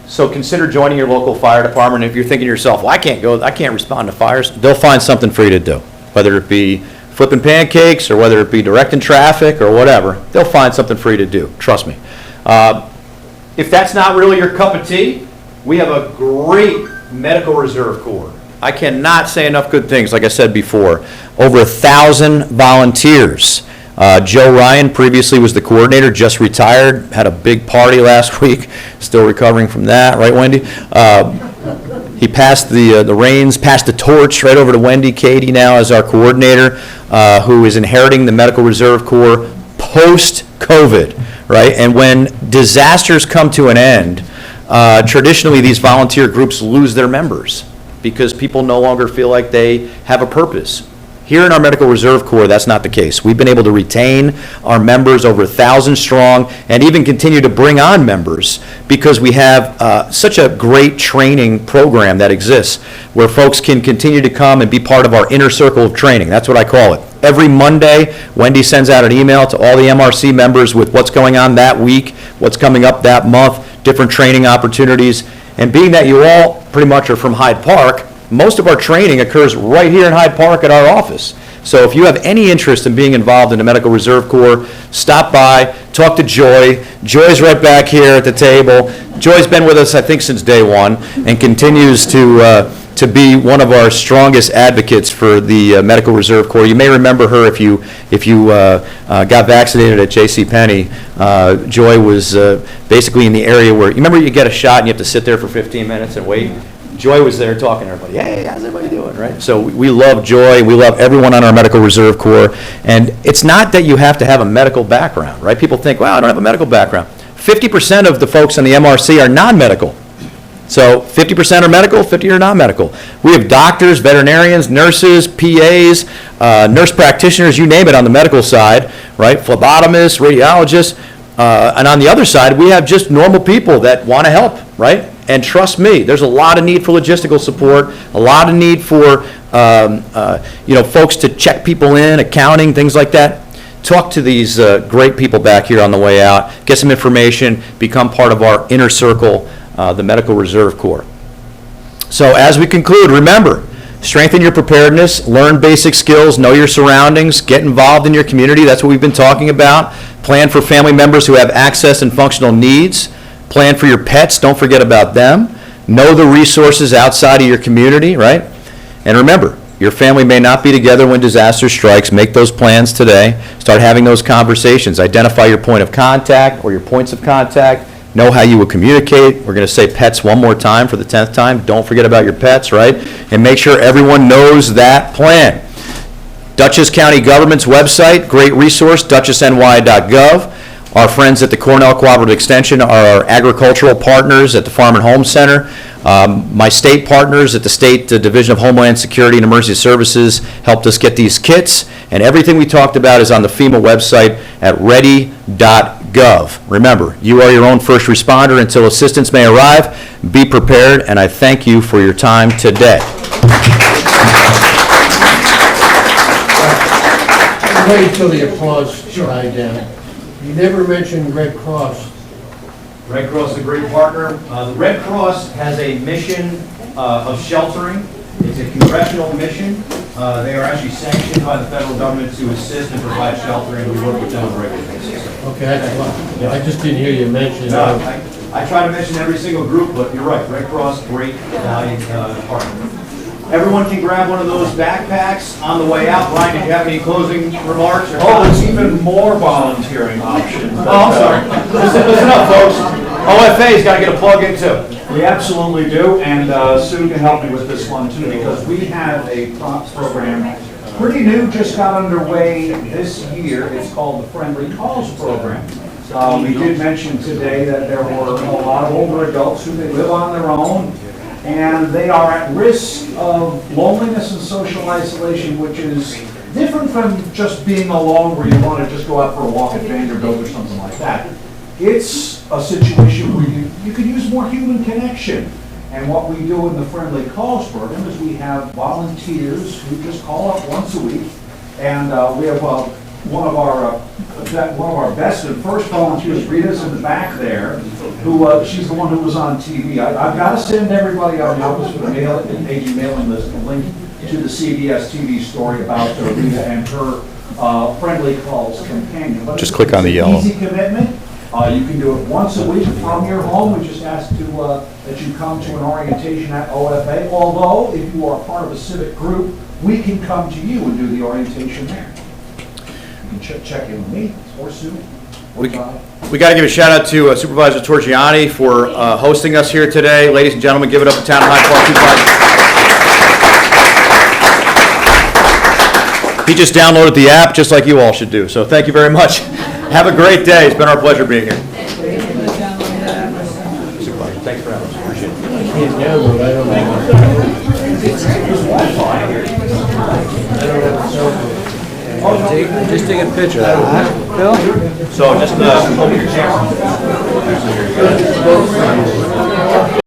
So consider joining your local fire department. If you're thinking to yourself, well, I can't respond to fires, they'll find something for you to do. Whether it be flipping pancakes or whether it be directing traffic or whatever, they'll find something for you to do, trust me. If that's not really your cup of tea, we have a great medical reserve corps. I cannot say enough good things, like I said before. Over 1,000 volunteers. Joe Ryan previously was the coordinator, just retired, had a big party last week, still recovering from that, right, Wendy? He passed the reins, passed the torch right over to Wendy Cady now as our coordinator, who is inheriting the Medical Reserve Corps post-COVID, right? And when disasters come to an end, traditionally these volunteer groups lose their members because people no longer feel like they have a purpose. Here in our Medical Reserve Corps, that's not the case. We've been able to retain our members over 1,000 strong and even continue to bring on members because we have such a great training program that exists where folks can continue to come and be part of our inner circle of training. That's what I call it. Every Monday, Wendy sends out an email to all the MRC members with what's going on that week, what's coming up that month, different training opportunities. And being that you all pretty much are from Hyde Park, most of our training occurs right here in Hyde Park at our office. So if you have any interest in being involved in the Medical Reserve Corps, stop by, talk to Joy. Joy's right back here at the table. Joy's been with us, I think, since day one and continues to be one of our strongest advocates for the Medical Reserve Corps. You may remember her if you got vaccinated at JCPenney. Joy was basically in the area where, you remember you get a shot and you have to sit there for 15 minutes and wait? Joy was there talking to everybody. Hey, how's everybody doing, right? So we love Joy. We love everyone on our Medical Reserve Corps. And it's not that you have to have a medical background, right? People think, wow, I don't have a medical background. 50% of the folks on the MRC are non-medical. So 50% are medical, 50% are non-medical. We have doctors, veterinarians, nurses, PAs, nurse practitioners, you name it on the medical side, right? Phlebotomists, radiologists. And on the other side, we have just normal people that want to help, right? And trust me, there's a lot of need for logistical support, a lot of need for folks to check people in, accounting, things like that. Talk to these great people back here on the way out, get some information, become part of our inner circle, the Medical Reserve Corps. So as we conclude, remember, strengthen your preparedness, learn basic skills, know your surroundings, get involved in your community. That's what we've been talking about. Plan for family members who have access and functional needs. Plan for your pets, don't forget about them. Know the resources outside of your community, right? And remember, your family may not be together when disaster strikes. Make those plans today. Start having those conversations. Identify your point of contact or your points of contact. Know how you will communicate. We're going to say pets one more time for the 10th time. Don't forget about your pets, right? And make sure everyone knows that plan. Dutchess County Government's website, great resource, dutchessny.gov. Our friends at the Cornell Cooperative Extension are our agricultural partners at the Farm and Home Center. My state partners at the State Division of Homeland Security and Emergency Services helped us get these kits, and everything we talked about is on the FEMA website at ready.gov. Remember, you are your own first responder until assistance may arrive. Be prepared, and I thank you for your time today. Wait until the applause died down. You never mentioned Red Cross. Red Cross is a great partner. The Red Cross has a mission of sheltering. It's a congressional mission. They are actually sanctioned by the federal government to assist and provide shelter, and we work with them on a regular basis. Okay, that's fine. I just didn't hear you mention No, that. I try to mention every single group, but you're right. Red Cross, great valued partner. Everyone can grab one of those backpacks on the way out. Brian, did you have any closing remarks? Oh, there's even more volunteering options. Oh, I'm sorry. Listen up, folks. OFA's got to get a plug in too. We absolutely do, and Sue can help me with this one too, because we have a program, pretty new, just got underway this year. It's called the Friendly Calls Program. We did mention today that there were a lot of older adults who they live on their own, and they are at risk of loneliness and social isolation, which is different from just being alone where you want to just go out for a walk at Vanderbilt or something like that. It's a situation where you could use more human connection. And what we do in the Friendly Calls program is we have volunteers who just call up once a week. And we have one of our best and first volunteers, Rita's in the back there, who she's the one who was on TV. I've got to send everybody out notice for the mailing list a link to the CBS TV story about Rita and her Friendly Calls companion. But Just click on the it's yellow. an easy commitment. You can do it once a week from your home. We just ask that you come to an orientation at OFA. Although, if you are part of a civic group, we can come to you and do the orientation there. You can check in with me or Sue. We got to give a shout out to Supervisor Torgiani for hosting us here today. Ladies and gentlemen, give it up to Town of Hyde Park. He just downloaded the app just like you all should do. So thank you very much. Have a great day. It's been our pleasure being here. Supervisor, thanks for having us. Appreciate it. Just take a picture of that, Bill? So just hold your camera.